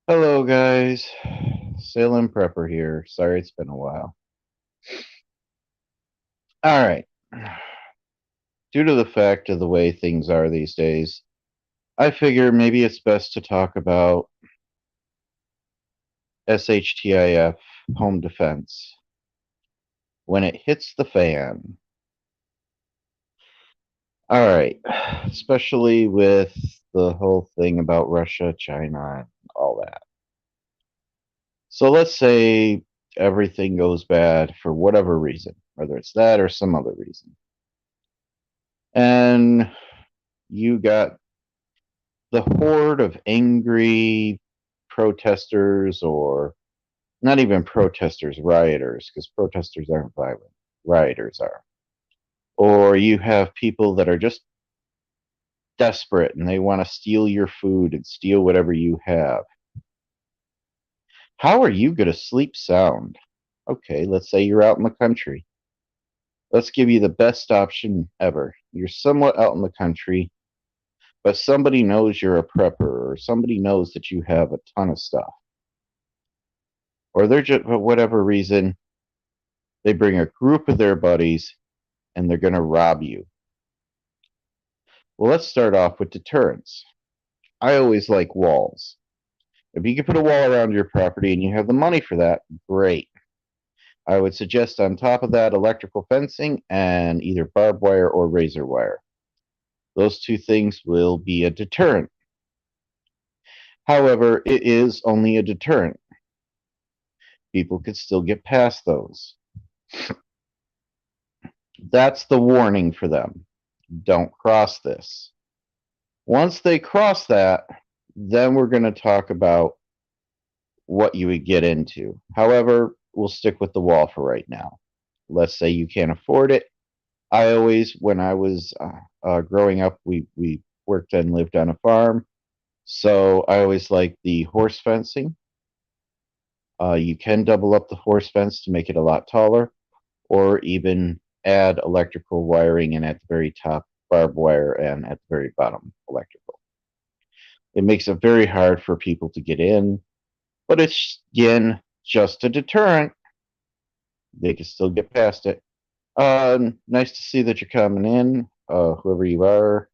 Hello, guys. Salem Prepper here. Sorry it's been a while. All right. Due to the fact of the way things are these days, I figure maybe it's best to talk about SHTIF home defense when it hits the fan. All right. Especially with the whole thing about Russia, China, and all that. So let's say everything goes bad for whatever reason, whether it's that or some other reason. And you got the horde of angry protesters, or not even protesters, rioters, because protesters aren't violent, rioters are. Or you have people that are just desperate and they want to steal your food and steal whatever you have. How are you going to sleep sound? Okay, let's say you're out in the country. Let's give you the best option ever. You're somewhat out in the country, but somebody knows you're a prepper, or somebody knows that you have a ton of stuff, or they're just, for whatever reason, they bring a group of their buddies and they're going to rob you. Well, let's start off with deterrence. I always like walls. If you can put a wall around your property and you have the money for that, great. I would suggest on top of that electrical fencing and either barbed wire or razor wire. Those two things will be a deterrent. However, it is only a deterrent. People could still get past those. That's the warning for them. Don't cross this. Once they cross that, then we're going to talk about what you would get into. However, we'll stick with the wall for right now. Let's say you can't afford it. I always, when I was growing up, we worked and lived on a farm. So I always liked the horse fencing. You can double up the horse fence to make it a lot taller, or even add electrical wiring and at the very top barbed wire and at the very bottom electrical. It makes it very hard for people to get in, but it's, again, just a deterrent. They can still get past it. Nice to see that you're coming in, whoever you are.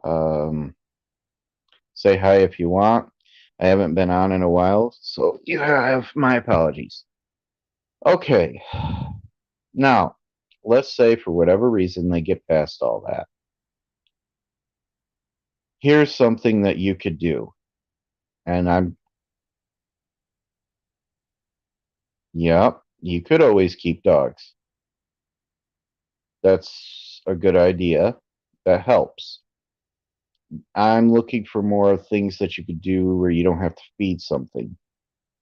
Um, say hi if you want. I haven't been on in a while, so you have my apologies. Okay, now let's say for whatever reason they get past all that. Here's something that you could do, and yep, you could always keep dogs. That's a good idea. That helps. I'm looking for more things that you could do where you don't have to feed something.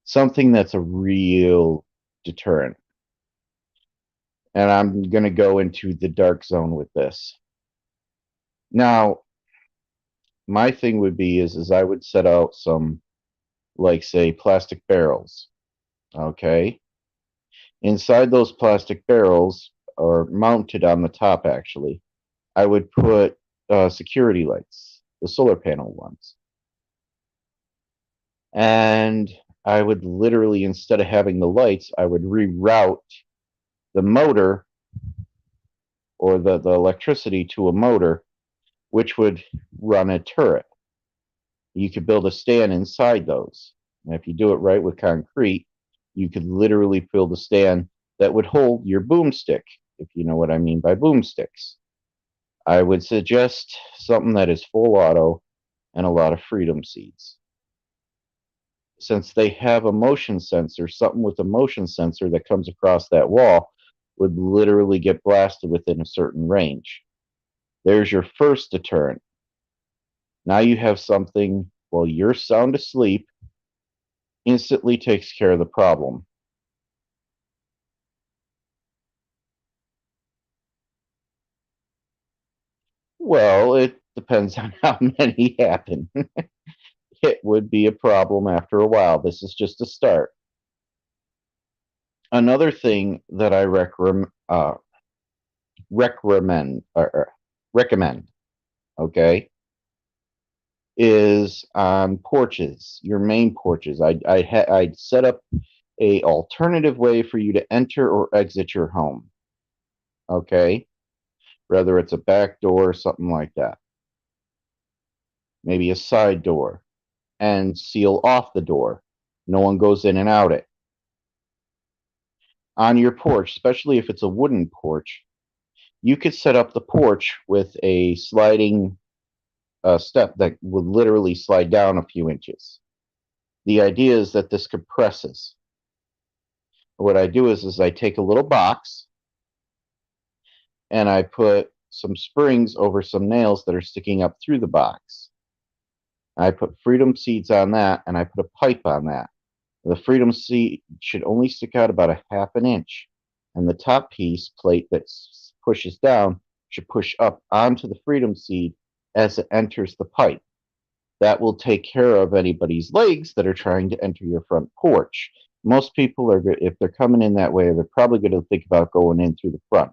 Something that's a real deterrent. And I'm going to go into the dark zone with this. Now, my thing would be is I would set out some, like, say, plastic barrels. Okay? Inside those plastic barrels, or mounted on the top actually, I would put security lights, the solar panel ones. And I would literally, instead of having the lights, I would reroute the motor, or the electricity to a motor, which would run a turret. You could build a stand inside those. And if you do it right with concrete, you could literally build a stand that would hold your boomstick, if you know what I mean by boomsticks. I would suggest something that is full auto and a lot of freedom seeds. Since they have a motion sensor, something with a motion sensor that comes across that wall would literally get blasted within a certain range. There's your first deterrent. Now you have something, while you're sound asleep, instantly takes care of the problem. Well, it depends on how many happen. It would be a problem after a while. This is just a start. Another thing that I recommend, okay, is on porches, your main porches. I'd set up a alternative way for you to enter or exit your home. Okay, whether it's a back door or something like that, maybe a side door, and seal off the door. No one goes in and out it. On your porch, especially if it's a wooden porch, you could set up the porch with a sliding step that would literally slide down a few inches. The idea is that this compresses. What I do is I take a little box and I put some springs over some nails that are sticking up through the box. I put freedom seeds on that, and I put a pipe on that. The freedom seed should only stick out about a half an inch, and the top piece plate that pushes down should push up onto the freedom seed as it enters the pipe. That will take care of anybody's legs that are trying to enter your front porch. Most people are, if they're coming in that way, they're probably going to think about going in through the front.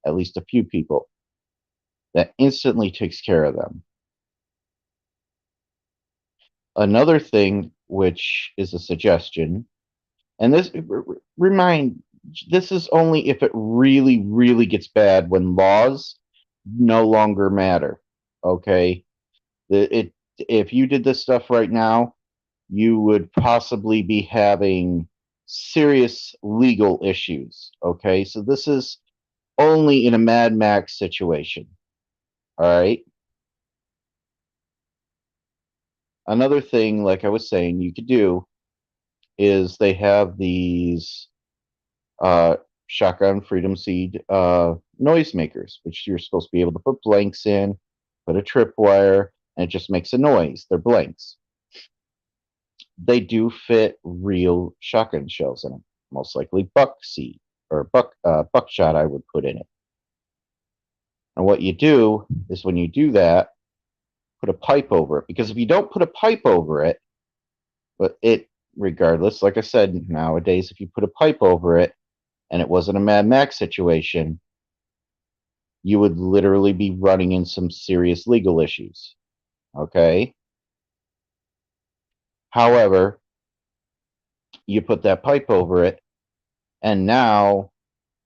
At least a few people. That instantly takes care of them. Another thing, which is a suggestion, and this this is only if it really, really gets bad, when laws no longer matter. Okay, if you did this stuff right now, you would possibly be having serious legal issues. Okay, so this is only in a Mad Max situation. All right. Another thing, like I was saying, you could do is they have these shotgun freedom seed noisemakers, which you're supposed to be able to put blanks in, put a tripwire, and it just makes a noise. They're blanks. They do fit real shotgun shells in them, most likely buckseed or buckshot. I would put in it. And what you do is when you do that, put a pipe over it, because if you don't put a pipe over it, but it regardless, like I said, nowadays if you put a pipe over it and it wasn't a Mad Max situation, you would literally be running in some serious legal issues. Okay. However, you put that pipe over it, and now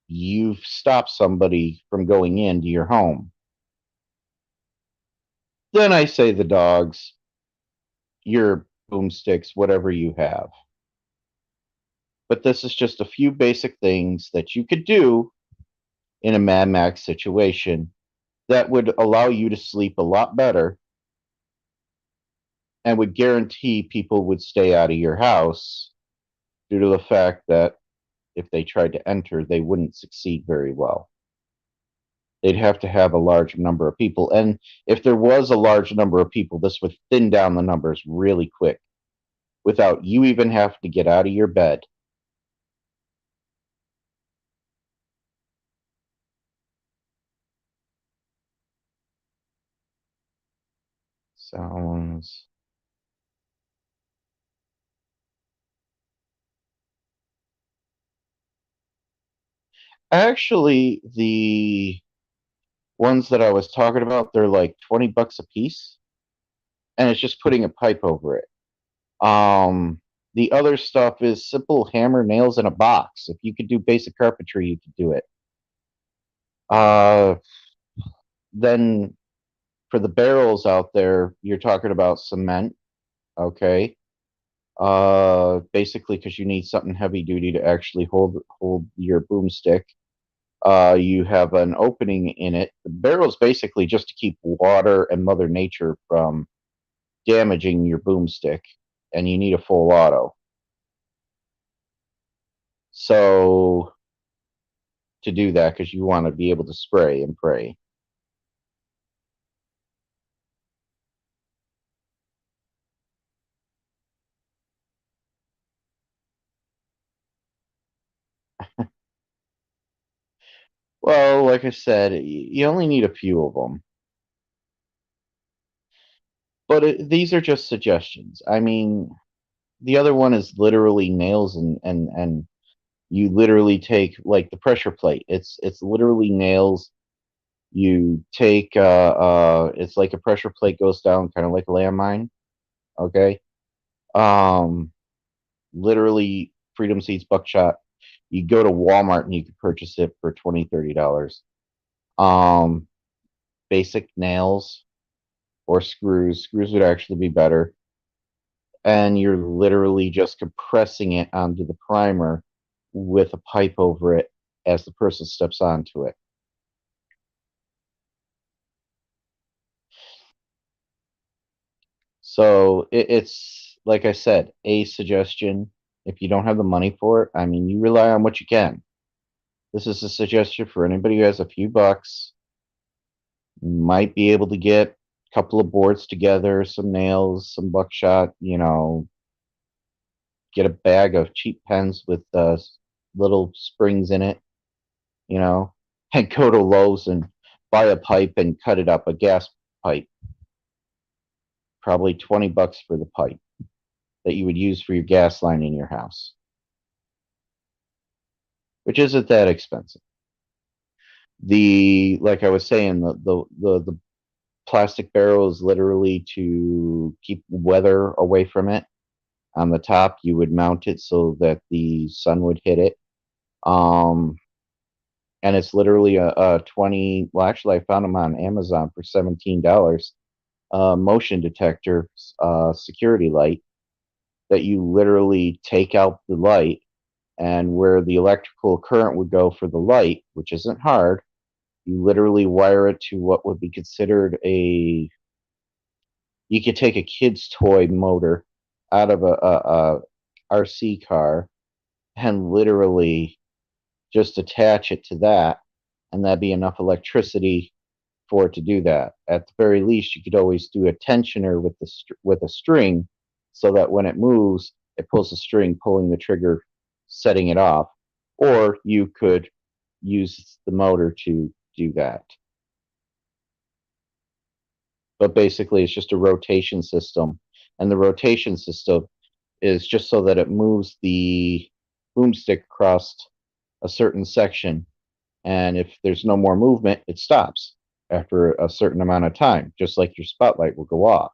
you've stopped somebody from going into your home. Then I say the dogs, your boomsticks, whatever you have. But this is just a few basic things that you could do in a Mad Max situation that would allow you to sleep a lot better and would guarantee people would stay out of your house, due to the fact that if they tried to enter, they wouldn't succeed very well. They'd have to have a large number of people. And if there was a large number of people, this would thin down the numbers really quick without you even having to get out of your bed. Sounds. Actually, the ones that I was talking about, they're like $20 a piece, and it's just putting a pipe over it. The other stuff is simple hammer nails in a box. If you could do basic carpentry, you could do it. Uh, then for the barrels out there, you're talking about cement. Okay. Basically, because you need something heavy duty to actually hold your boomstick. You have an opening in it. The barrel's basically just to keep water and Mother Nature from damaging your boomstick, and you need a full auto. So to do that, because you want to be able to spray and pray. Well, like I said, you only need a few of them. But these are just suggestions. I mean, the other one is literally nails, and you literally take like the pressure plate. It's literally nails You take it's like a pressure plate goes down, kind of like a landmine. Okay. Um, Literally, Freedom Seeds buckshot. You go to Walmart and you can purchase it for $20, $30. Um, Basic nails or screws. Screws would actually be better. And you're literally just compressing it onto the primer with a pipe over it as the person steps onto it. So it's like I said, a suggestion. If you don't have the money for it, I mean, you rely on what you can. This is a suggestion for anybody who has a few bucks. Might be able to get a couple of boards together, some nails, some buckshot, get a bag of cheap pens with little springs in it, you know, and go to Lowe's and buy a pipe and cut it up, a gas pipe. Probably $20 for the pipe that you would use for your gas line in your house, which isn't that expensive. Like I was saying, the plastic barrel is literally to keep weather away from it. On the top, you would mount it so that the sun would hit it. Um, and it's literally a 20. Well, actually, I found them on Amazon for $17. Motion detector, security light that you literally take out the light, and where the electrical current would go for the light, which isn't hard, you literally wire it to what would be considered a. You could take a kid's toy motor out of a RC car and literally just attach it to that, and that'd be enough electricity for it to do that. At the very least, you could always do a tensioner with with a string, so that when it moves, it pulls the string, pulling the trigger, setting it off. Or you could use the motor to do that. But basically, it's just a rotation system, and the rotation system is just so that it moves the boomstick across a certain section, and if there's no more movement, it stops after a certain amount of time, just like your spotlight will go off.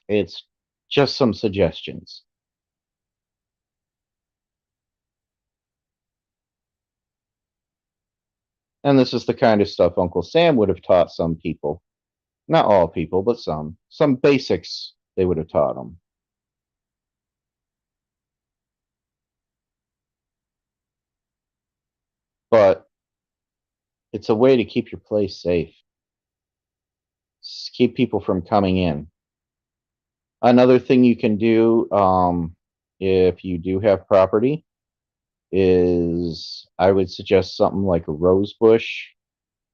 It's just some suggestions. And this is the kind of stuff Uncle Sam would have taught some people. Not all people, but some. Some basics they would have taught them. But it's a way to keep your place safe, keep people from coming in. Another thing you can do, if you do have property, is I would suggest something like a rose bush.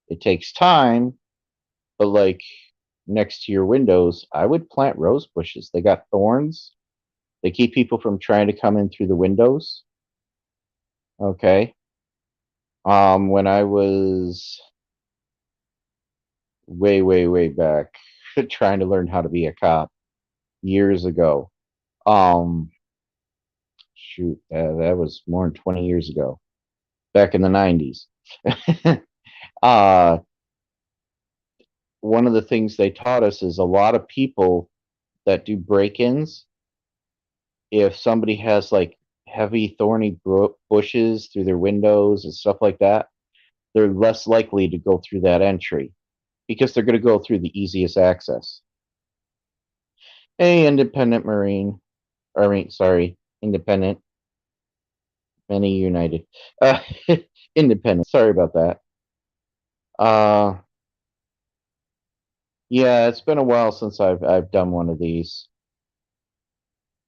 It takes time, but like next to your windows, I would plant rose bushes. They got thorns. They keep people from trying to come in through the windows. Okay. When I was way, way, way back trying to learn how to be a cop years ago. Um, Shoot, that was more than 20 years ago, back in the 90s. uh, One of the things they taught us is a lot of people that do break-ins, if somebody has like heavy thorny bushes through their windows and stuff like that, they're less likely to go through that entry because they're going to go through the easiest access. Hey, independent Marine. I mean, sorry, independent, many united. Uh, Independent. Sorry about that. Uh, yeah, it's been a while since I've done one of these.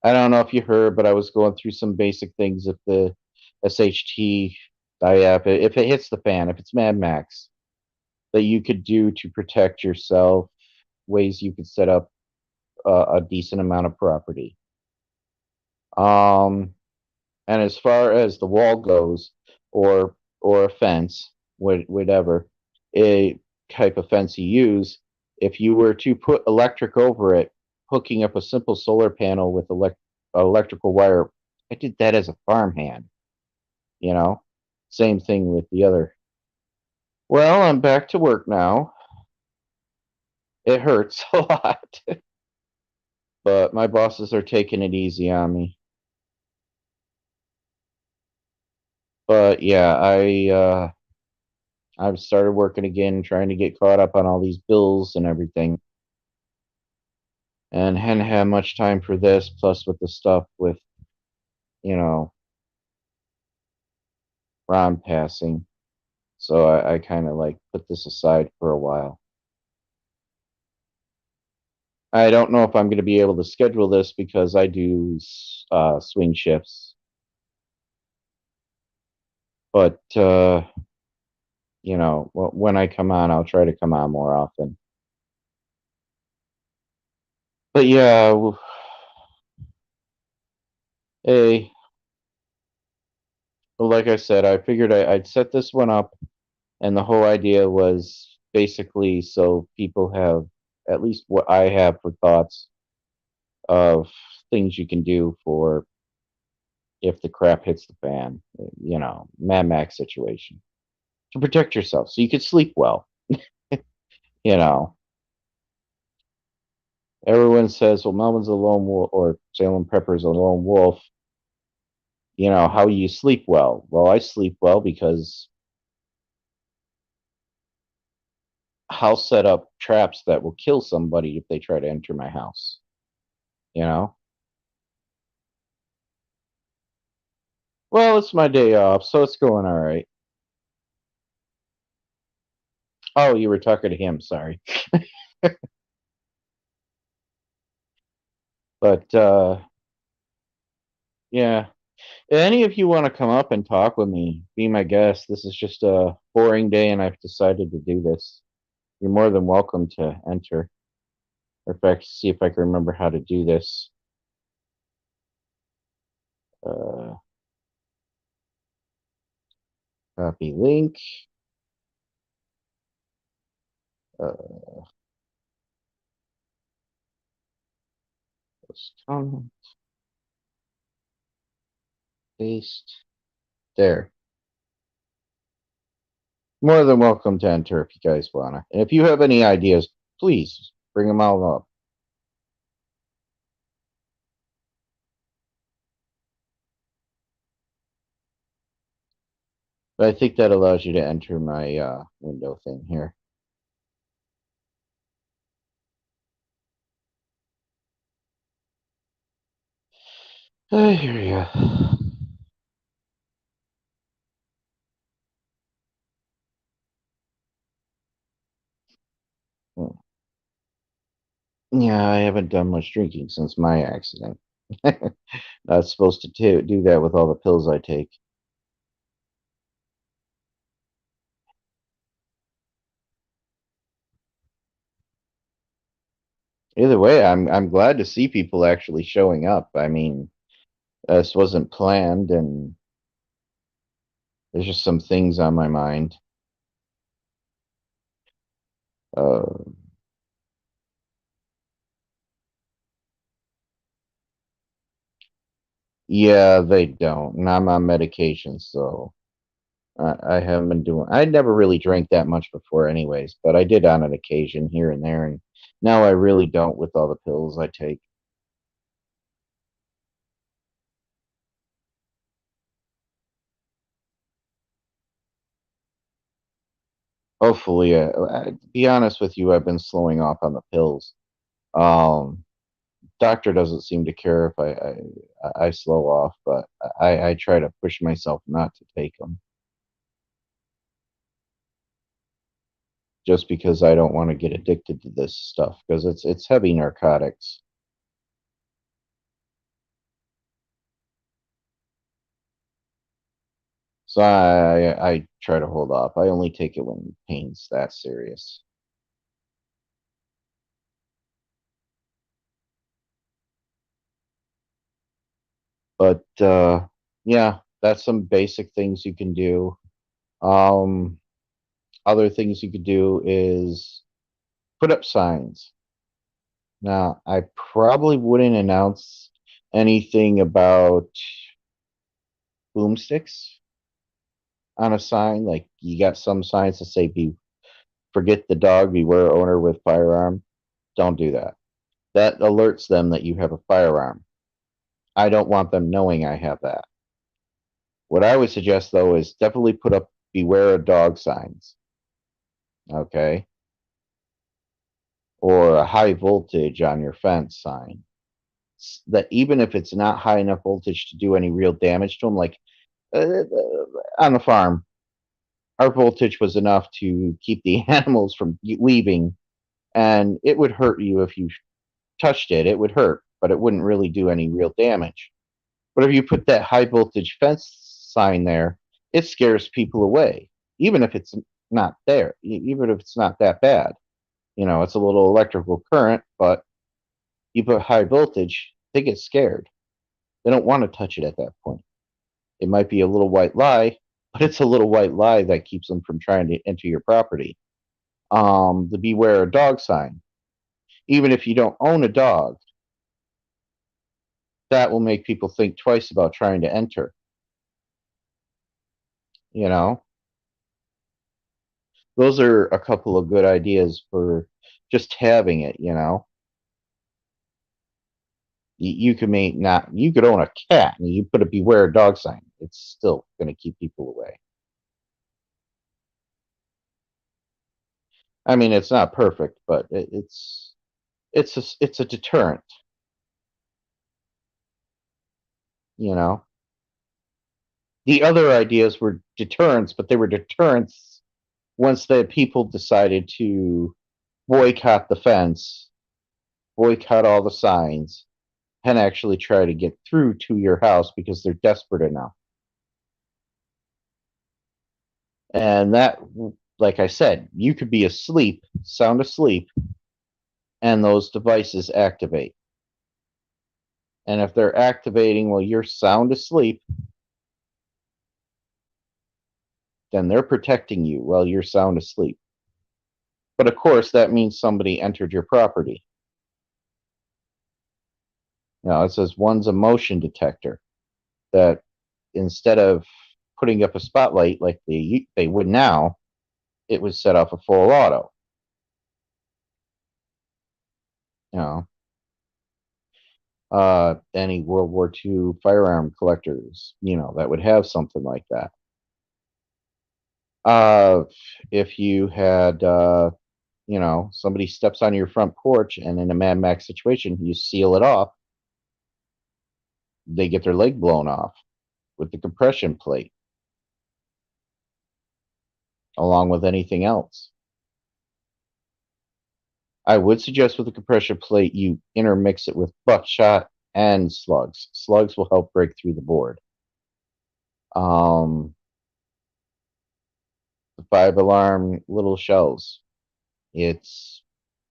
I don't know if you heard, but I was going through some basic things of the SHT diap. If it hits the fan, if it's Mad Max, that you could do to protect yourself, ways you could set up a decent amount of property. Um, and as far as the wall goes, or a fence, whatever a type of fence you use, if you were to put electric over it, hooking up a simple solar panel with electrical wire, I did that as a farmhand. you know? Same thing with the other. Well, I'm back to work now. It hurts a lot, but my bosses are taking it easy on me. But yeah, I've started working again, trying to get caught up on all these bills and everything. And hadn't had much time for this, plus with the stuff with, you know, Ron passing. So I kind of like put this aside for a while. I don't know if I'm going to be able to schedule this because I do swing shifts, but when I come on, I'll try to come on more often. But yeah, hey, well, like I said, I figured I'd set this one up, and the whole idea was basically so people have at least what I have for thoughts of things you can do for if the crap hits the fan, Mad Max situation to protect yourself so you could sleep well. You know, everyone says, well, Melvin's a lone wolf or Salem Pepper's a lone wolf. How you sleep well? Well, I sleep well because I'll set up traps that will kill somebody if they try to enter my house. You know? Well, it's my day off, so it's going all right. Oh, you were talking to him, sorry. But yeah. If any of you want to come up and talk with me, be my guest. This is just a boring day and I've decided to do this. You're more than welcome to enter. Or in fact, see if I can remember how to do this. Uh, Copy link. Uh, comment, paste. There. More than welcome to enter if you guys wanna. And if you have any ideas, please bring them all up. But I think that allows you to enter my window thing here. I hear you. Yeah, I haven't done much drinking since my accident. Not supposed to do that with all the pills I take. Either way, I'm glad to see people actually showing up. I mean, this wasn't planned, and there's just some things on my mind. Uh, yeah, they don't, and I'm on medication, so I haven't been doing. I never really drank that much before, anyways, but I did on an occasion here and there, and now I really don't with all the pills I take. Hopefully, to be honest with you, I've been slowing off on the pills. Um, Doctor doesn't seem to care if I slow off, but I try to push myself not to take them just because I don't want to get addicted to this stuff because it's heavy narcotics. So I try to hold off. I only take it when pain's that serious. But yeah, that's some basic things you can do. Um, Other things you could do is put up signs. Now, I probably wouldn't announce anything about boomsticks. on a sign. Like you got some signs that say forget the dog, beware owner with firearm. Don't do that. That alerts them that you have a firearm. I don't want them knowing I have that. What I would suggest though is definitely put up beware of dog signs. Okay. Or a high voltage on your fence sign. That even if it's not high enough voltage to do any real damage to them, like on the farm, our voltage was enough to keep the animals from leaving, and it would hurt you if you touched it. It would hurt, but it wouldn't really do any real damage. But if you put that high voltage fence sign there, it scares people away, even if it's not there, even if it's not that bad. It's a little electrical current, but you put high voltage, they get scared. They don't want to touch it at that point. It might be a little white lie, but it's a little white lie that keeps them from trying to enter your property. The beware a dog sign. Even if you don't own a dog, that will make people think twice about trying to enter. You know, those are a couple of good ideas for just having it. You could you could own a cat and you put a beware a dog sign. It's still going to keep people away. I mean, it's not perfect, but it's a deterrent. The other ideas were deterrents, but they were deterrents once the people decided to boycott the fence, boycott all the signs, and actually try to get through to your house because they're desperate enough. And that, like I said, you could be asleep, sound asleep, and those devices activate. And if they're activating while you're sound asleep, then they're protecting you while you're sound asleep. But of course, that means somebody entered your property. It says one's a motion detector that instead of putting up a spotlight like they would now, it would set off a full auto. Any World War II firearm collectors, that would have something like that. If you had, somebody steps on your front porch and in a Mad Max situation, you seal it off, they get their leg blown off with the compression plate, along with anything else. I would suggest with the compression plate, you intermix it with buckshot and slugs. Slugs will help break through the board. The 5-alarm little shells. It's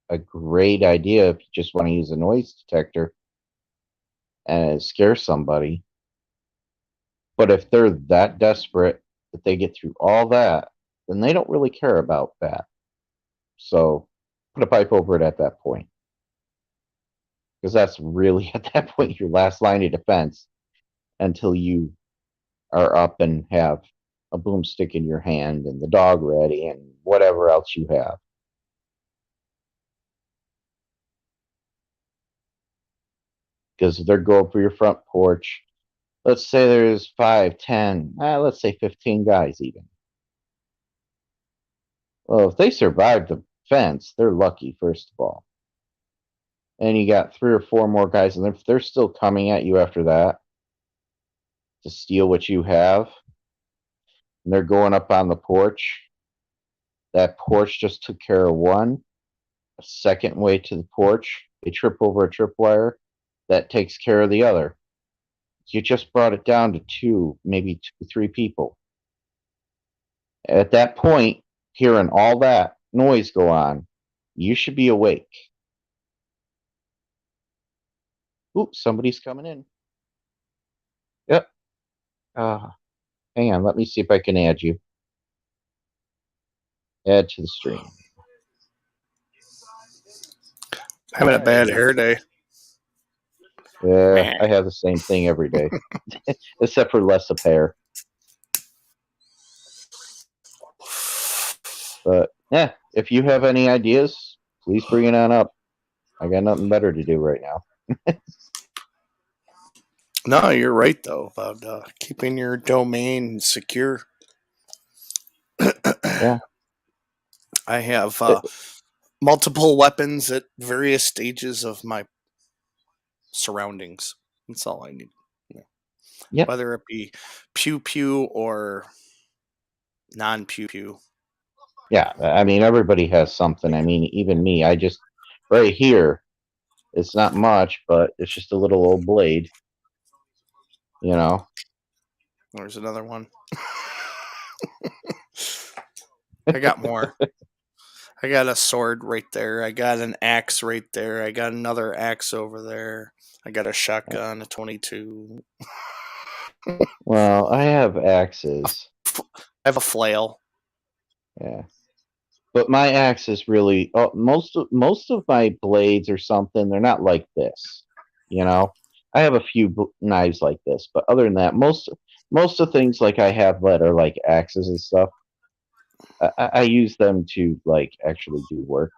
a great idea if you just want to use a noise detector and scare somebody. But if they're that desperate that they get through all that, then they don't really care about that. So put a pipe over it at that point. Because that's really, at that point, your last line of defense until you are up and have a boomstick in your hand and the dog ready and whatever else you have. Because if they're going for your front porch, let's say there's 5, 10, let's say 15 guys even. Well, if they survive the fence, they're lucky, first of all. And you got 3 or 4 more guys, and if they're still coming at you after that to steal what you have, and they're going up on the porch, that porch just took care of one. A second way to the porch, they trip over a tripwire, that takes care of the other. You just brought it down to 2, maybe 2, 3 people. At that point, hearing all that noise go on, you should be awake. Oops, somebody's coming in. Yep. Hang on, let me see if I can add you. Add to the stream. Having a bad hair day. Yeah, I have the same thing every day, except for less of hair. But yeah, if you have any ideas, please bring it on up. I got nothing better to do right now. No, you're right though about keeping your domain secure. Yeah. I have It- multiple weapons at various stages of my surroundings. That's all I need. Yeah. yep. Whether it be pew pew or non pew pew. Yeah. I mean, everybody has something. I mean, even me. I just right here. It's not much, but it's just a little old blade. You know. There's another one. I got more. I got a sword right there. I got an axe right there. I got another axe over there. I got a shotgun, a 22. Well, I have axes. I have a flail. Yeah. But my axe is really most of my blades or something. They're not like this, you know. I have a few knives like this, but other than that, most of things like I have that are like axes and stuff. I use them to like actually do work.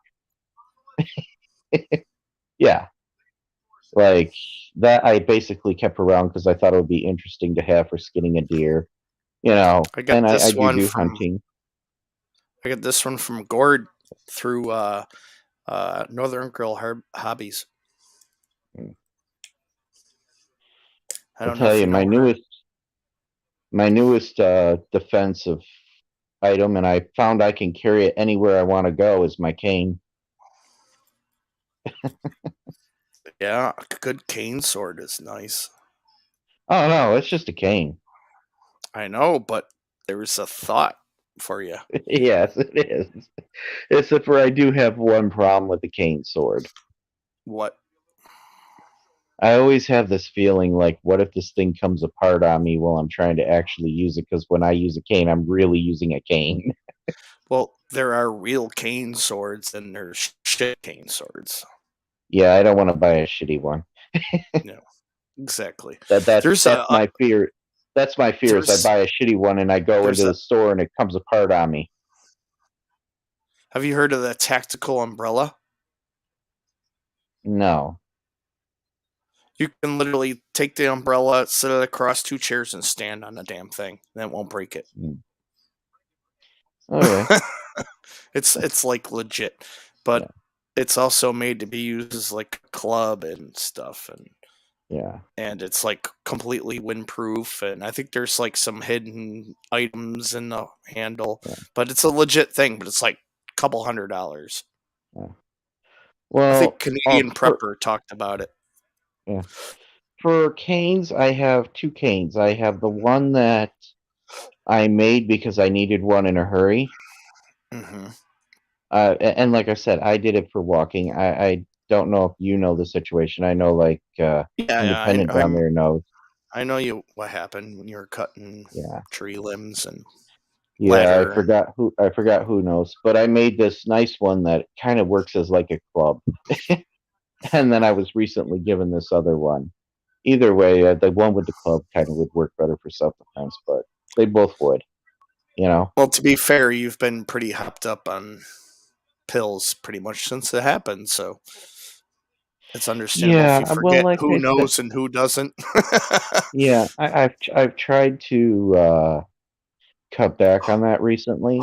Yeah, like that. I basically kept around because I thought it would be interesting to have for skinning a deer, you know. I got And I this one do from hunting. I got this one from Gord through Northern Girl Hobbies. Mm. I I'll don't know tell if you, you know her. my newest defensive item, and I found I can carry it anywhere I want to go, is my cane. Yeah, a good cane sword is nice. Oh no, it's just a cane. I know, but there's a thought for you. Yes, it is. Except for I do have one problem with the cane sword. What? I always have this feeling like, what if this thing comes apart on me while I'm trying to actually use it? Because when I use a cane, I'm really using a cane. Well, there are real cane swords and there's shit cane swords. Yeah, I don't want to buy a shitty one. No, exactly. That that's There's that's my fear. That's my fear is I there's buy a shitty one and I go there's into a. the store and it comes apart on me. Have you heard of the tactical umbrella? No. You can literally take the umbrella, set it across two chairs, and stand on the damn thing. And it won't break it. Mm. Okay. It's like legit, Yeah. but it's also made to be used as like a club and stuff, Yeah. and it's like completely windproof. And I think there's like some hidden items in the handle, Yeah. but it's a legit thing. But it's like a couple $100. Yeah. I think Well, Canadian Prepper talked about it. yeah. For canes, I have two canes. I have the one that I made because I needed one in a hurry. Hmm. And like I said, I did it for walking. I don't know if you know the situation. I know like Yeah, Independent down there knows. I know you what happened when you were cutting Yeah. tree limbs and Yeah, ladder. I forgot who knows. But I made this nice one that kind of works as like a club. And then I was recently given this other one. Either way, the one with the club kind of would work better for self defense, but they both would, you know. Well, to be fair, you've been pretty hopped up on pills pretty much since it happened, so it's understandable if you Yeah, well, forget like who I said, knows and who doesn't. yeah, I've tried to cut back on that recently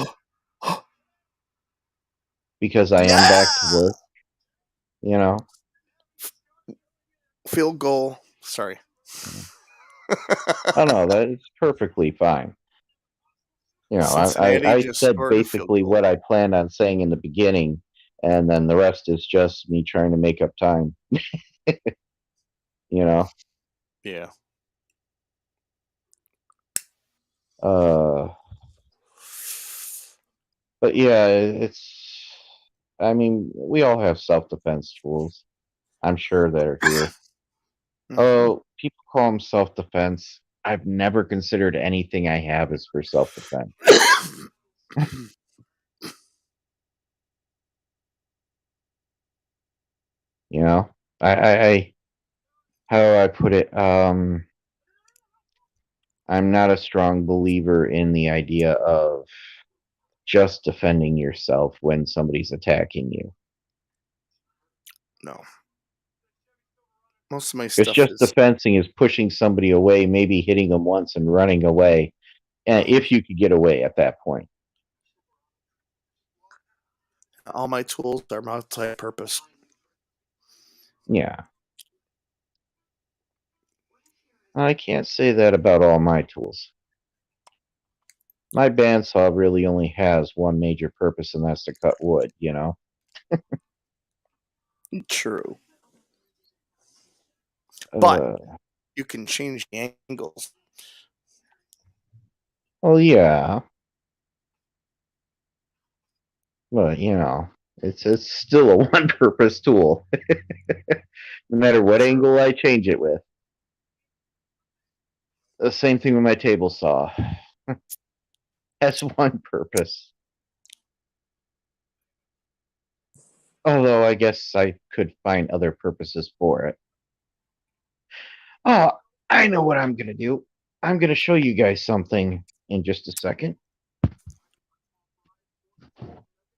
because I am Yeah! back to work. You know. Field goal. Sorry. Oh no, that is perfectly fine. You know, Cincinnati I just said scored a field basically goal. what I planned on saying in the beginning, and then the rest is just me trying to make up time. You know. Yeah. Uh, but yeah, it's. I mean, we all have self defense tools. I'm sure they're here. Hmm. Oh, people call them self defense. I've never considered anything I have as for self defense. You know, I how do I put it? I'm not a strong believer in the idea of just defending yourself when somebody's attacking you. No. Most of my It's stuff just is defending is pushing somebody away, maybe hitting them once and running away. And if you could get away at that point. all my tools are multi-purpose. Yeah. I can't say that about all my tools. My bandsaw really only has one major purpose, and that's to cut wood, you know? True. But you can change the angles. Well, yeah. But, you know, it's still a one-purpose tool. No matter what angle I change it with. The same thing with my table saw. Has one purpose. Although I guess I could find other purposes for it. Oh, I know what I'm going to do. I'm going to show you guys something in just a second.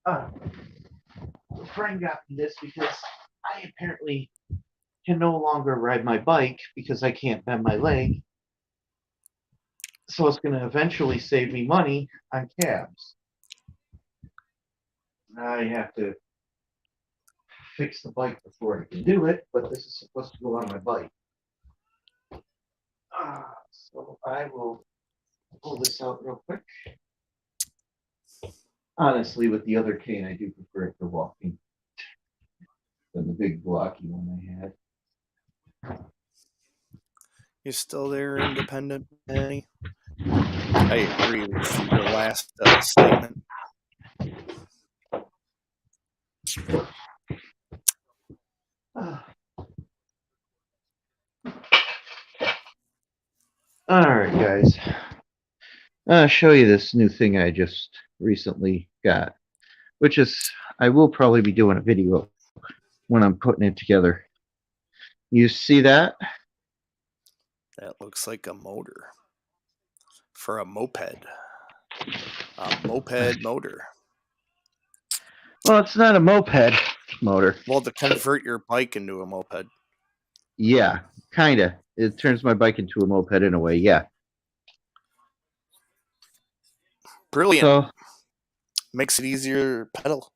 A friend got me this because I apparently can no longer ride my bike because I can't bend my leg. So it's going to eventually save me money on cabs. I have to fix the bike before I can do it, but this is supposed to go on my bike. So I will pull this out real quick. Honestly, with the other cane, I do prefer it for walking than the big blocky one I had. You still there, independent Manny? I agree with your last statement. All right, guys. I'll show you this new thing I just recently got, which is I will probably be doing a video when I'm putting it together. You see that? That looks like a motor for a moped. A moped motor. Well, it's not a moped motor. Well, to convert your bike into a moped. Yeah, kind of. It turns my bike into a moped in a way, yeah. Brilliant. So, makes it easier to pedal.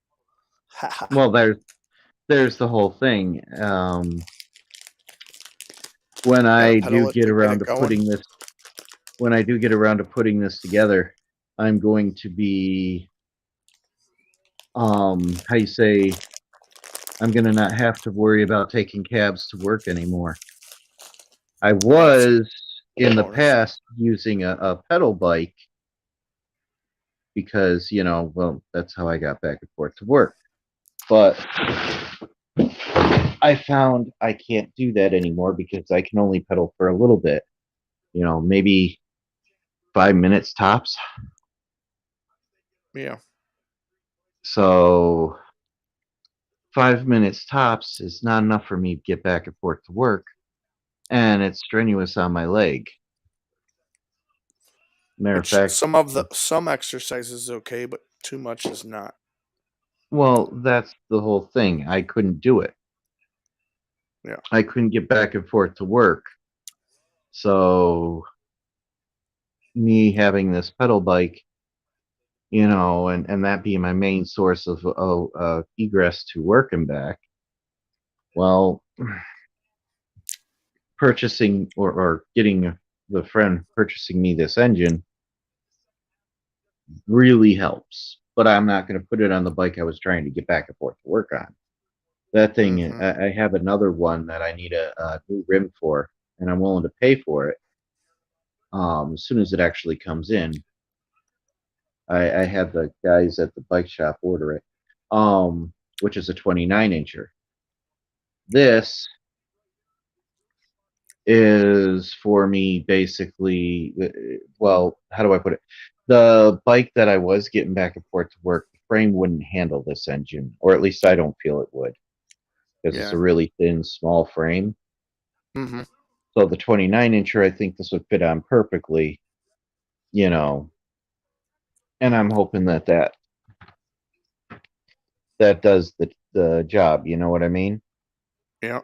Well, there's the whole thing. When I do get around to putting this, together, I'm going to be, how you say, I'm going to not have to worry about taking cabs to work anymore. I was in the past using a pedal bike because, you know, well, that's how I got back and forth to work. But I found I can't do that anymore because I can only pedal for a little bit, you know, maybe 5 minutes tops. Yeah. So 5 minutes tops is not enough for me to get back and forth to work, and it's strenuous on my leg. Matter of fact, some exercise is okay, but too much is not. Well, that's the whole thing. I couldn't do it. Yeah. I couldn't get back and forth to work. So me having this pedal bike, you know, and that being my main source of egress to work and back, well, purchasing or getting the friend purchasing me this engine really helps. But I'm not going to put it on the bike I was trying to get back and forth to work on. That thing, I have another one that I need a new rim for, and I'm willing to pay for it as soon as it actually comes in. I had the guys at the bike shop order it, which is a 29-incher. This is for me basically, well, how do I put it? The bike that I was getting back and forth to work, the frame wouldn't handle this engine, or at least I don't feel it would, because it's a really thin, small frame. Mm-hmm. So the 29-incher, I think this would fit on perfectly, you know, and I'm hoping that that does the job. You know what I mean? Yeah.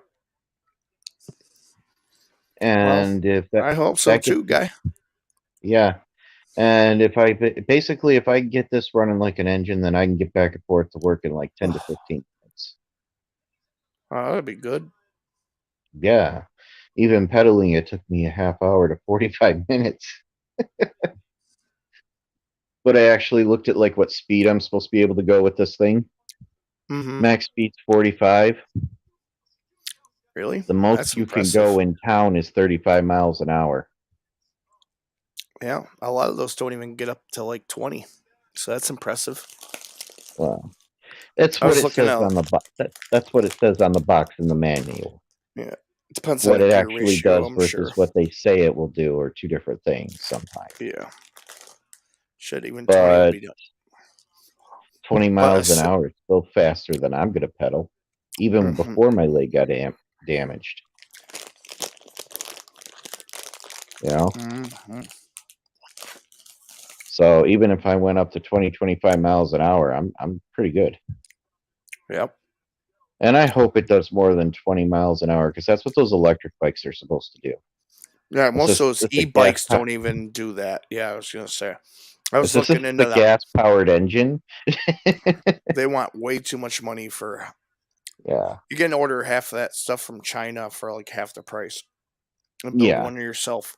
Well, And if I hope so that gets too, guy. yeah, and basically if I get this running like an engine, then I can get back and forth to work in like 10 to 15 minutes. Oh, that'd be good. Yeah, even pedaling it took me a half hour to 45 minutes. But I actually looked at like what speed I'm supposed to be able to go with this thing. Mm-hmm. Max speed's 45. Really? The most That's you can go impressive. in town is 35 miles an hour. Yeah, a lot of those don't even get up to like 20. So that's impressive. Well, that's I what was it looking says at, on the that's what it says on the box in the manual. yeah, it depends on What the it gear actually ratio, does I'm versus sure. what they say it will do are two different things sometimes. Yeah, shit, even 20 would But be done. 20 But miles an hour is still faster than I'm going to pedal, even mhm, before my leg got damaged. You know, mhm. so even if I went up to 20, 25 miles an hour, I'm pretty good. Yep. And I hope it does more than 20 miles an hour because that's what those electric bikes are supposed to do. Yeah, It's most of just those it's a e-bikes don't even do that. Yeah, I was gonna say. I it's was just looking a into them. gas powered engine. They want way too much money for. Yeah, You can order half of that stuff from China for like half the price and build yeah. one yourself.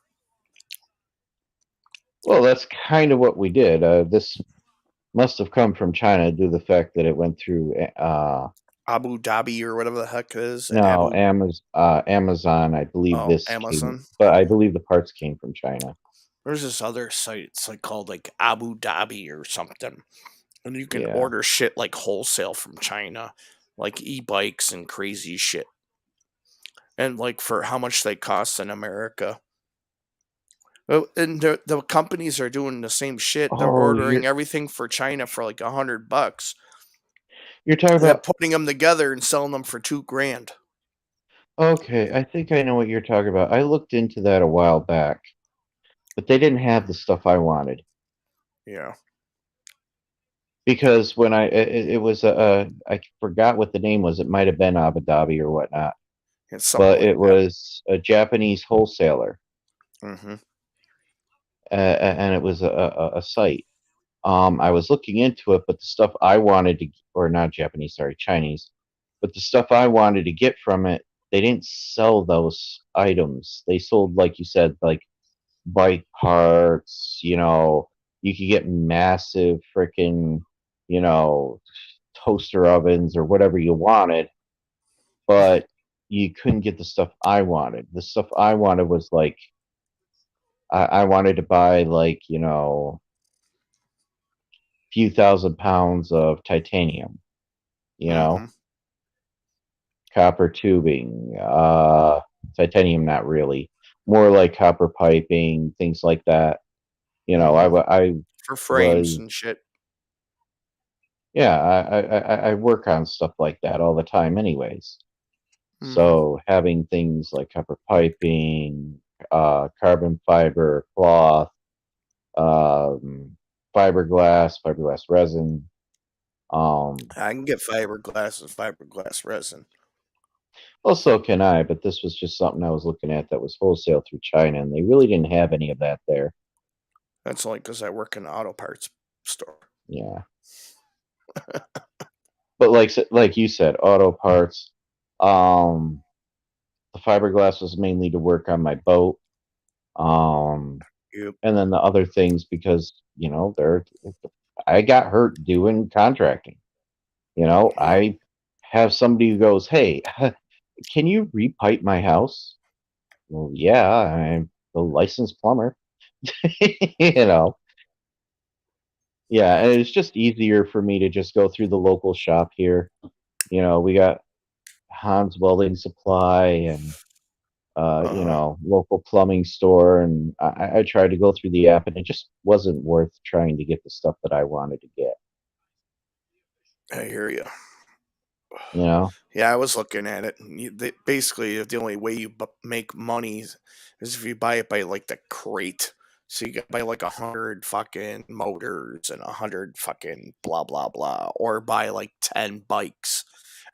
Well, that's kind of what we did. This must have come from China due to the fact that it went through Abu Dhabi or whatever the heck it is. no Abu. Amazon. I believe Oh, this came, Amazon. but I believe the parts came from China. There's this other site. It's like called like Abu Dhabi or something, and you can Yeah. order shit like wholesale from China, like e-bikes and crazy shit, and like for how much they cost in America. And the companies are doing the same shit. They're Oh, ordering everything for China for like $100, you're talking and then about. putting them together and selling them for 2 grand. Okay, I think I know what you're talking about. I looked into that a while back, but they didn't have the stuff I wanted Yeah, because when it was I forgot what the name was. It might have been Abu Dhabi or whatnot, it's something but like it that. was a Japanese wholesaler, Hmm. and it was a site. I was looking into it, but the stuff I wanted to, or not Japanese, sorry, Chinese, but the stuff I wanted to get from it, they didn't sell those items. They sold, like you said, like bike parts. You could get massive freaking, you know, toaster ovens or whatever you wanted, but you couldn't get the stuff I wanted. The stuff I wanted was like, I wanted to buy like, few thousand pounds of titanium, you Hmm. know, copper tubing, titanium, not really, more like copper piping, things like that. Hmm. I For frames was, and shit. yeah, I work on stuff like that all the time, anyways. Hmm. So having things like copper piping, carbon fiber, cloth, um, fiberglass resin. Um, I can get fiberglass and fiberglass resin. Well, so can I, but this was just something I was looking at that was wholesale through China, and they really didn't have any of that there. That's only because I work in an auto parts store. Yeah, but like you said, auto parts. Um, the fiberglass was mainly to work on my boat. Um, Yep. and then the other things because I got hurt doing contracting. Yep. I have somebody who goes, "Hey, can you repipe my house?" Well, yeah, I'm a licensed plumber. you know Yeah, and it's just easier for me to just go through the local shop here. We got Hans Welding Supply and Uh huh. local plumbing store, and I tried to go through the app, and it just wasn't worth trying to get the stuff that I wanted to get. I hear you. You know? Yeah, I was looking at it. And basically, the only way you make money is if you buy it by like the crate. So you got to buy like 100 fucking motors and 100 fucking blah blah blah, or buy like 10 bikes,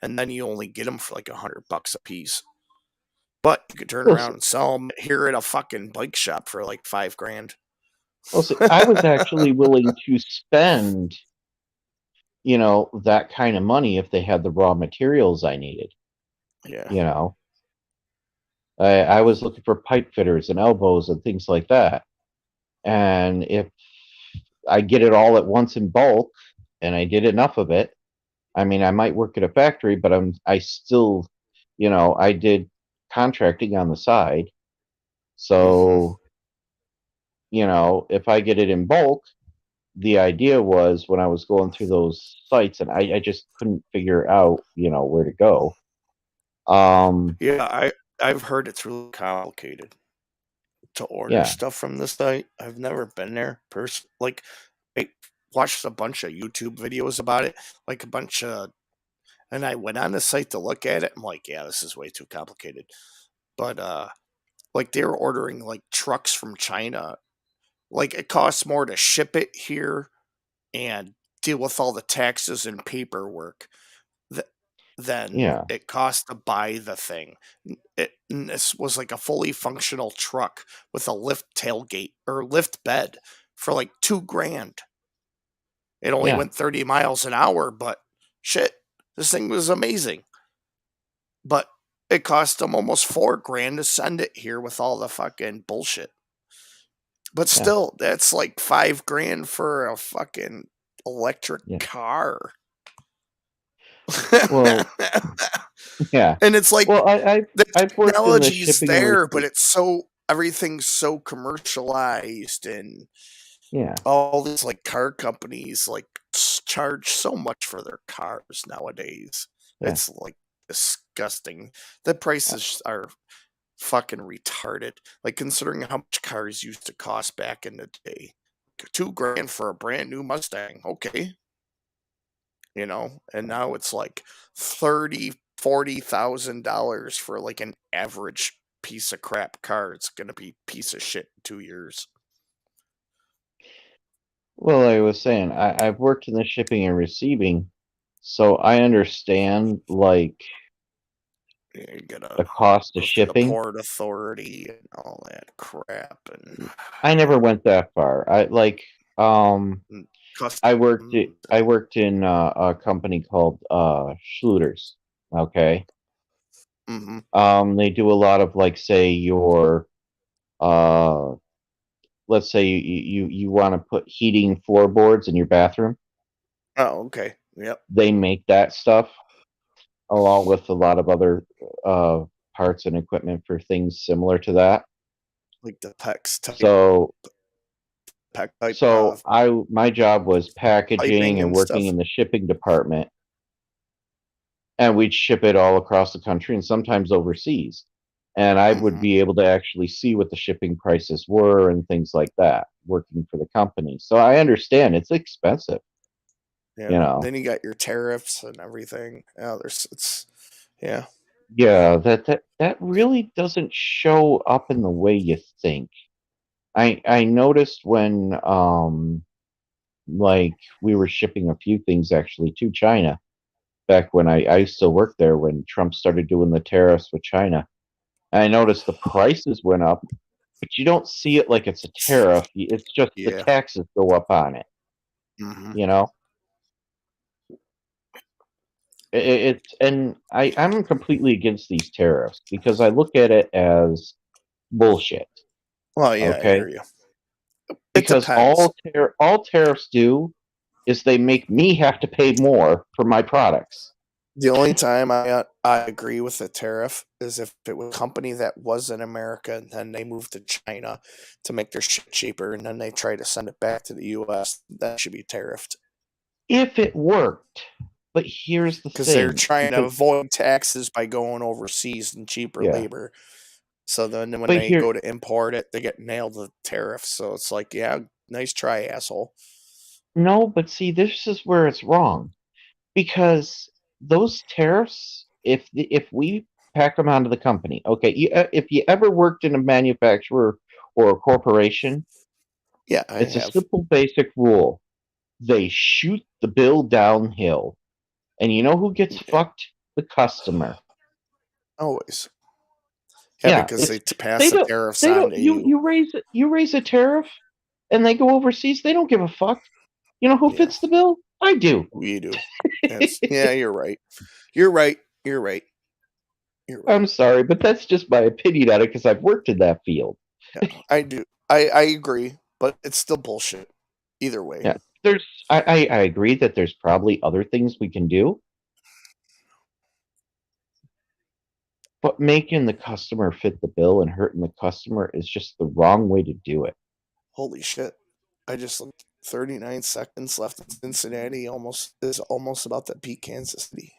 and then you only get them for like $100 a piece. But you could turn Well, around and sell them here at a fucking bike shop for like 5 grand. see, I was actually willing to spend, that kind of money if they had the raw materials I needed. Yeah. You know, I was looking for pipe fitters and elbows and things like that. And if I get it all at once in bulk and I did enough of it, I mean, I might work at a factory, but I still, I did contracting on the side. Mm-hmm. So, if I get it in bulk, the idea was when I was going through those sites and I just couldn't figure out, where to go. Yeah, I've heard it's really complicated to order Yeah, stuff from this site. I've never been there. Like, I watched a bunch of YouTube videos about it, like a bunch of, and I went on the site to look at it. I'm like, yeah, this is way too complicated. But like they were ordering like trucks from China. Like it costs more to ship it here and deal with all the taxes and paperwork th- than yeah, it costs to buy the thing. This was like a fully functional truck with a lift tailgate or lift bed for like 2 grand. It only yeah, went 30 miles an hour, but shit, this thing was amazing. But it cost them almost 4 grand to send it here with all the fucking bullshit. But yeah, still, that's like 5 grand for a fucking electric yeah. car. Well, yeah. And it's like Well, the I've worked in the technology's shipping and there, but receipt. it's so everything's so commercialized, and Yeah, all these like car companies like charge so much for their cars nowadays. yeah. It's like disgusting. The Uh, prices are fucking retarded. Like considering how much cars used to cost back in the day. 2 grand for a brand new Mustang. Okay. And now it's like 30, 40,000 dollars for like an average piece of crap car. It's gonna be piece of shit in 2 years. Well, like I was saying, I've worked in the shipping and receiving, so I understand like You gotta the cost of go through the shipping. port authority and all that crap and I never went that far. Um and I worked customs. I worked in a company called Schluters. Okay. Mm-hmm. They do a lot of like say your uh let's say you want to put heating floorboards in your bathroom. Oh, okay. Yep. They make that stuff along with a lot of other uh parts and equipment for things similar to that. Like the PEX type, So PEX type my job was packaging piping and and working stuff. in the shipping department, and we'd ship it all across the country and sometimes overseas. And I would Mm-hmm. be able to actually see what the shipping prices were and things like that, working for the company. So I understand it's expensive, you Yeah. know. Then you got your tariffs and everything. Yeah, there's it's yeah. Yeah, that really doesn't show up in the way you think. I noticed when like we were shipping a few things actually to China back when I still worked there when Trump started doing the tariffs with China. And I noticed the prices went up, but you don't see it like it's a tariff. It's just the Yeah. taxes go up on it, Mm-hmm. you know? It's and I'm completely against these tariffs because I look at it as bullshit, Well, yeah, I hear okay? you. It Because depends. all tariffs do is they make me have to pay more for my products. The only time I agree with the tariff is if it was a company that was in America and then they moved to China to make their shit cheaper and then they try to send it back to the US. That should be tariffed If it worked. But here's the because they're thing, trying to because avoid taxes by going overseas and cheaper yeah, labor. So then when but they here go to import it, they get nailed with tariffs. So it's like, yeah, nice try, asshole. no, but see, this is where it's wrong because those tariffs, if we pack them onto the company, okay, if you ever worked in a manufacturer or a corporation, Yeah, I It's a have. simple, basic rule. They shoot the bill downhill. And you know who gets Yeah, fucked? The customer. always. Yeah, Yeah, because it's they pass they the don't tariffs they on don't to you. you raise a tariff and they go overseas, they don't give a fuck. You know who Yeah, fits the bill? I do. we do. Yeah, you're right. You're right. You're right. You're right. I'm sorry, but that's just my opinion on it because I've worked in that field. Yeah, I do. I agree, but it's still bullshit. Either way. Yeah. I agree that there's probably other things we can do, but making the customer fit the bill and hurting the customer is just the wrong way to do it. Holy shit. I just looked 39 seconds left in Cincinnati almost about to beat Kansas City.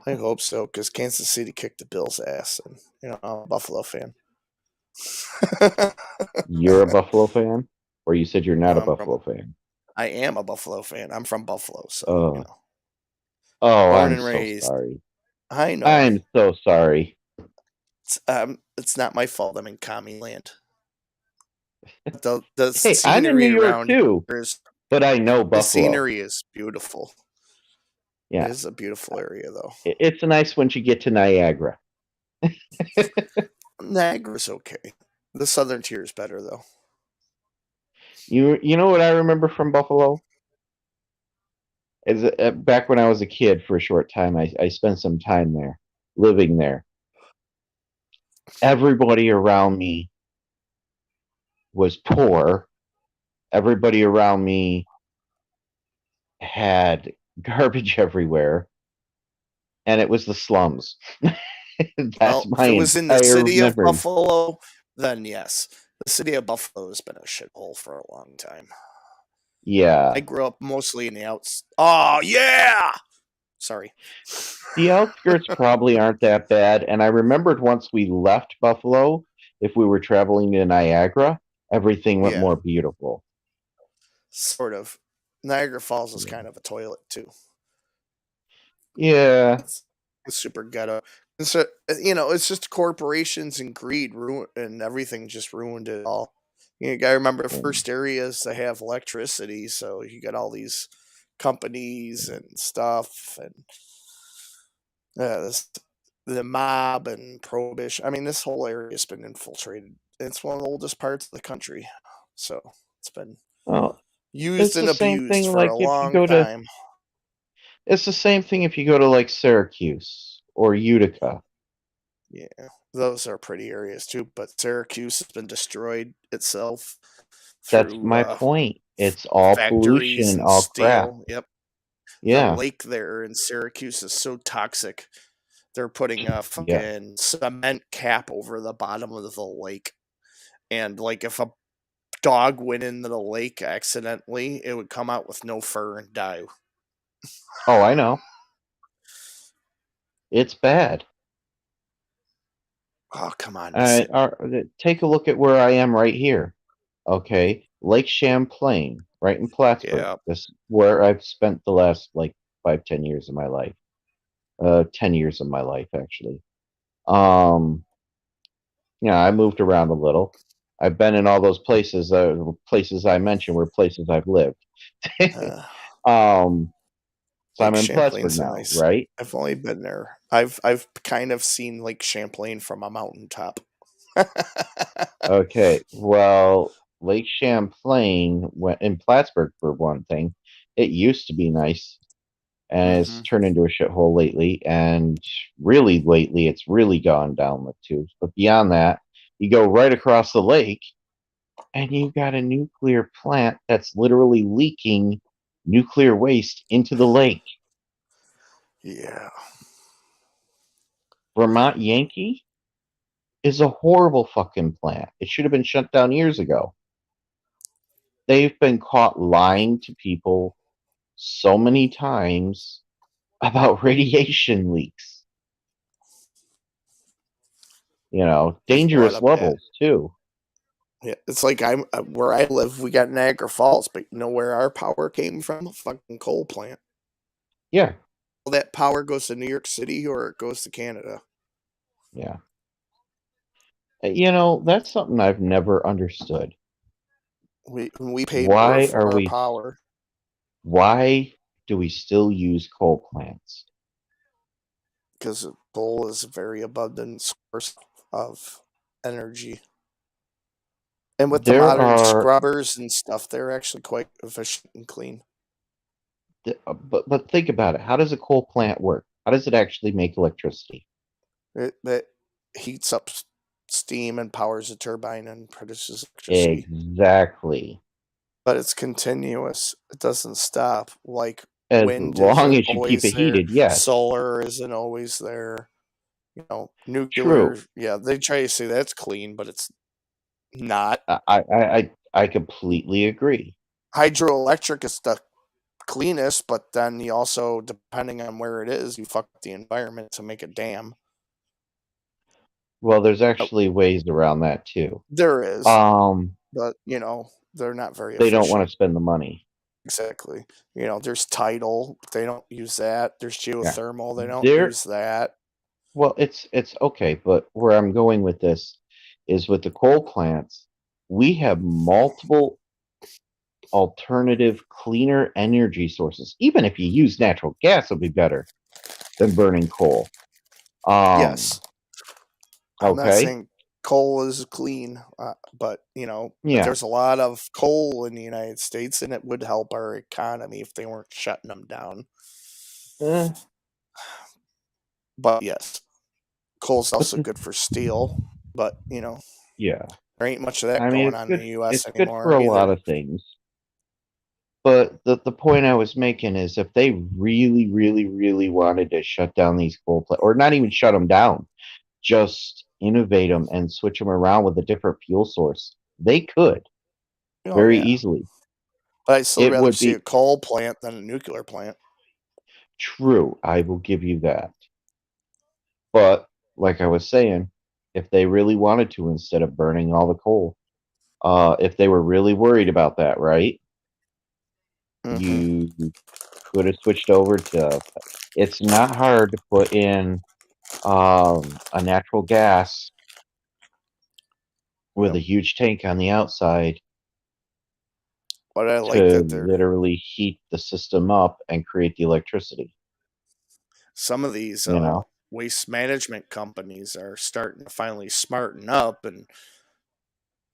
I hope so, because Kansas City kicked the Bills' ass, and I'm a Buffalo fan. You're a Buffalo fan? Or you said you're not a I'm from. Buffalo fan? I am a Buffalo fan. I'm from Buffalo, so Oh, oh, born I'm and so raised. sorry. I know. I'm so sorry. It's not my fault. I'm in commie land. The Hey, I'm in New scenery York around too, here is but I know the Buffalo. scenery is beautiful. It Yeah, is a beautiful area, though. it's nice once you get to Niagara. Niagara's okay. The southern tier is better, though. You know what I remember from Buffalo? Is back when I was a kid for a short time, I spent some time there, living there. Everybody around me was poor. Everybody around me had garbage everywhere, and it was the slums. That's Well, if my it was in the entire city of memory. Buffalo, then yes. The city of Buffalo has been a shithole for a long time. I Yeah, grew up mostly in the outs. Oh, yeah! Sorry. the outskirts probably aren't that bad. And I remembered once we left Buffalo, if we were traveling to Niagara, everything went Yeah, more beautiful. sort of. Niagara Falls is Yeah. kind of a toilet, too. Yeah. It's super ghetto. And so, it's just corporations and greed and everything just ruined it all. You gotta remember the Yeah. first areas to have electricity, so you got all these companies and stuff, and this, the mob and prohibition. I mean, this whole area has been infiltrated. It's one of the oldest parts of the country, so it's been Well, used it's and the same abused thing for like a if you long go to time. it's the same thing if you go to like Syracuse or Utica. Yeah, those are pretty areas too. But Syracuse has been destroyed itself That's through my point. It's all pollution factories and and all crap. steel. Yep, the Yeah. lake there in Syracuse is so toxic. They're putting a Yeah. fucking cement cap over the bottom of the lake, and like if a dog went into the lake accidentally, it would come out with no fur and die. Oh, I know. It's bad. Oh, come on, the city. Take a look at where I am right here. Okay, Lake Champlain, right in Plattsburgh. Yeah, This is where I've spent the last like 5, 10 years of my life. 10 years of my life actually. Um, I moved around a little. I've been in all those places. Places I mentioned were places I've lived. uh, um, so I'm Lake in Plattsburgh Champlain's a now, nice. right? I've only been there. I've kind of seen Lake Champlain from a mountaintop. Okay, well, Lake Champlain went in Plattsburgh for one thing. It used to be nice, and it's Hmm. turned into a shithole lately. And really, lately, it's really gone down the tubes. But beyond that, you go right across the lake, and you've got a nuclear plant that's literally leaking nuclear waste into the lake. Yeah. Vermont Yankee is a horrible fucking plant. It should have been shut down years ago. They've been caught lying to people so many times about radiation leaks. You've brought Dangerous up that. levels too. Yeah, it's like I'm where I live. We got Niagara Falls, but you know where our power came from? A fucking coal plant. Yeah, All that power goes to New York City or it goes to Canada. yeah. That's something I've never understood. We pay more Why for are our we? power Why do we still use coal plants? because coal is a very abundant source of energy. And with the There modern are, scrubbers and stuff, they're actually quite efficient and clean. but think about it. How does a coal plant work? How does it actually make electricity? It heats up steam and powers a turbine and produces electricity. Exactly. But it's continuous. It doesn't stop. Like As wind long isn't as you keep always it there, heated, yes. solar isn't always there. Nuclear, True. yeah, they try to say that's clean, but it's not. I completely agree. Hydroelectric is the cleanest, but then you also, depending on where it is, you fuck up the environment to make a dam. Well, there's Oh, actually ways around that too. there is, Um, but they're not very they don't want efficient. to spend the money. Exactly. There's tidal. They don't use that. There's Yeah. geothermal. They don't There, use that. well, it's okay, but where I'm going with this is with the coal plants, we have multiple alternative cleaner energy sources. Even if you use natural gas, it'll be better than burning coal. Yes, I'm not Okay. saying coal is clean, but Yeah. there's a lot of coal in the United States, and it would help our economy if they weren't shutting them down. Eh, But yes, coal's but also good for steel, but yeah. there ain't much of that I mean, going on in the U.S. It's good for anymore a lot either. of things. But the point I was making is if they really, really, really wanted to shut down these coal plants, or not even shut them down, just innovate them and switch them around with a different fuel source, they could Oh very yeah, easily. but I'd still It rather would see a be coal plant than a nuclear plant. true. I will give you that. But like I was saying, if they really wanted to, instead of burning all the coal, if they were really worried about that, right? Hmm. You could have switched over to. It's not hard to put in a natural gas with a Yep. huge tank on the outside But I like to that literally heat the system up and create the electricity. some of these You know? waste management companies are starting to finally smarten up and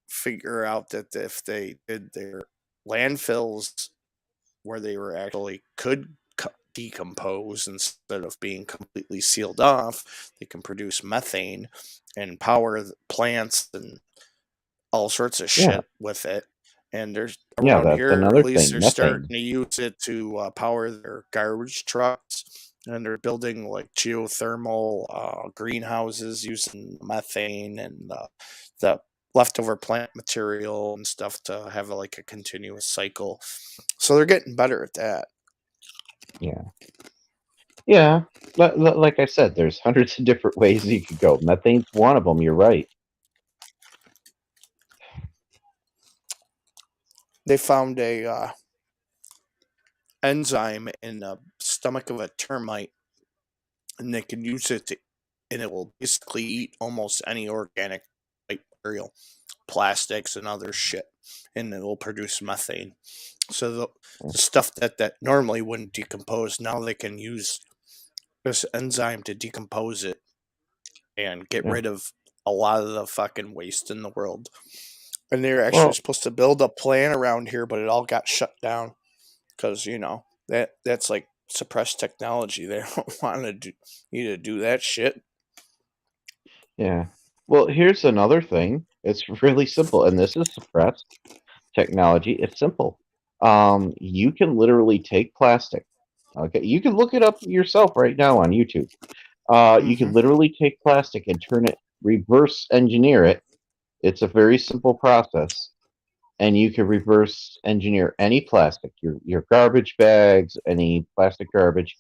figure out that if they did their landfills where they were actually could decompose instead of being completely sealed off, they can produce methane and power plants and all sorts of Yeah, shit with it. And there's yeah. around That's here, at another least thing. they're Methane. starting to use it to power their garbage trucks. And they're building like geothermal greenhouses using methane and the leftover plant material and stuff to have like a continuous cycle. So they're getting better at that. Yeah, yeah. Like I said, there's hundreds of different ways you could go. Methane's one of them. You're right. They found a enzyme in the stomach of a termite, and they can use it to, and it will basically eat almost any organic material, plastics and other shit, and it will produce methane. So the stuff that normally wouldn't decompose, now they can use this enzyme to decompose it and get Yeah. rid of a lot of the fucking waste in the world. And they were actually Well, supposed to build a plant around here, but it all got shut down because that's like suppressed technology. They don't want you to do that shit. yeah. Well, here's another thing. It's really simple, and this is suppressed technology. It's simple. You can literally take plastic. Okay, you can look it up yourself right now on YouTube. You can Hmm. literally take plastic and turn it, reverse engineer it. It's a very simple process, and you can reverse engineer any plastic, your garbage bags, any plastic garbage,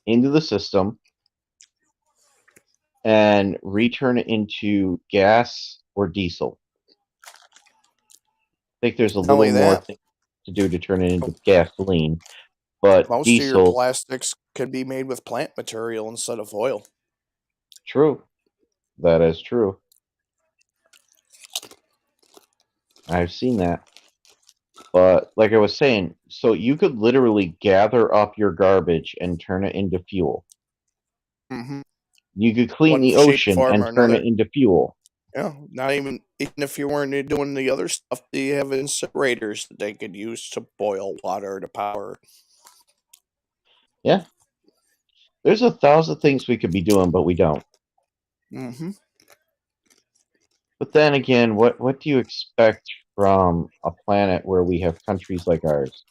into the system and return it into gas or diesel. I think there's a Not little only more that, thing to do to turn it into gasoline, but most of your diesel, plastics can be made with plant material instead of oil. true. That is true. I've seen that. But like I was saying, so you could literally gather up your garbage and turn it into fuel. Mm-hmm. You could clean One the shape, ocean form, and or turn it another. into fuel. Yeah, not even if you weren't doing the other stuff, they have incinerators that they could use to boil water to power. Yeah. There's 1,000 things we could be doing, but we don't. Mm-hmm. But then again, what do you expect from a planet where we have countries like ours?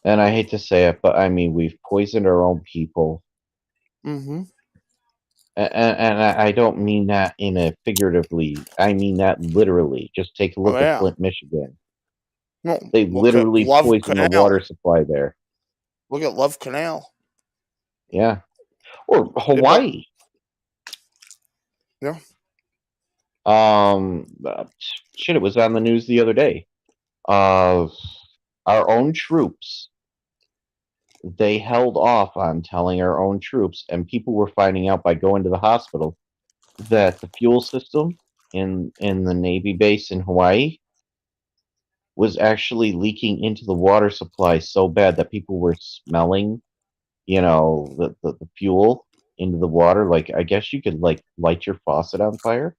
And I hate to say it, but I mean, we've poisoned our own people. Mm-hmm. And I don't mean that in a figuratively. I mean that literally. Just take a Oh look at yeah. Flint, Michigan. No, They look at literally Love poisoned the water Canal. supply there. Look at Love Canal. Yeah. Or They built. Hawaii. Yeah. Um, uh, Shit, it was on the news the other day. Uh, our own troops, they held off on telling our own troops, and people were finding out by going to the hospital that the fuel system in the Navy base in Hawaii was actually leaking into the water supply so bad that people were smelling, the fuel into the water. Like, I guess you could like light your faucet on fire,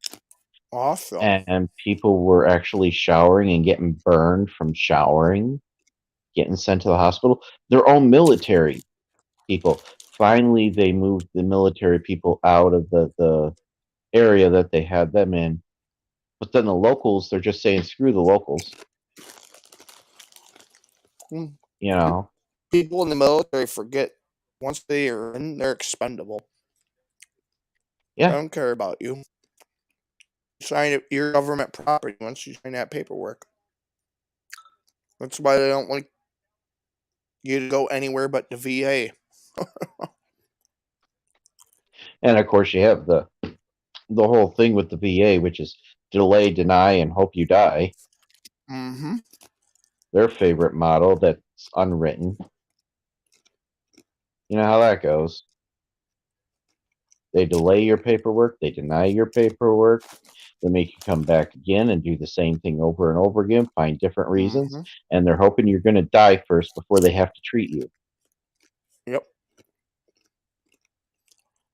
Awesome. and people were actually showering and getting burned from showering, getting sent to the hospital. Their own military people. Finally, they moved the military people out of the area that they had them in. But then the locals, they're just saying, screw the locals. Mm. You know, People in the military forget once they are in, they're expendable. They yeah. don't care about you. Sign it, your government property once you sign that paperwork. That's why they don't like you to go anywhere but the VA. And of course, you have the whole thing with the VA, which is delay, deny, and hope you die. Mm-hmm. Their favorite model that's unwritten. You know how that goes. They delay your paperwork, they deny your paperwork, they make you come back again and do the same thing over and over again, find different reasons, Mm-hmm. and they're hoping you're going to die first before they have to treat you. Yep.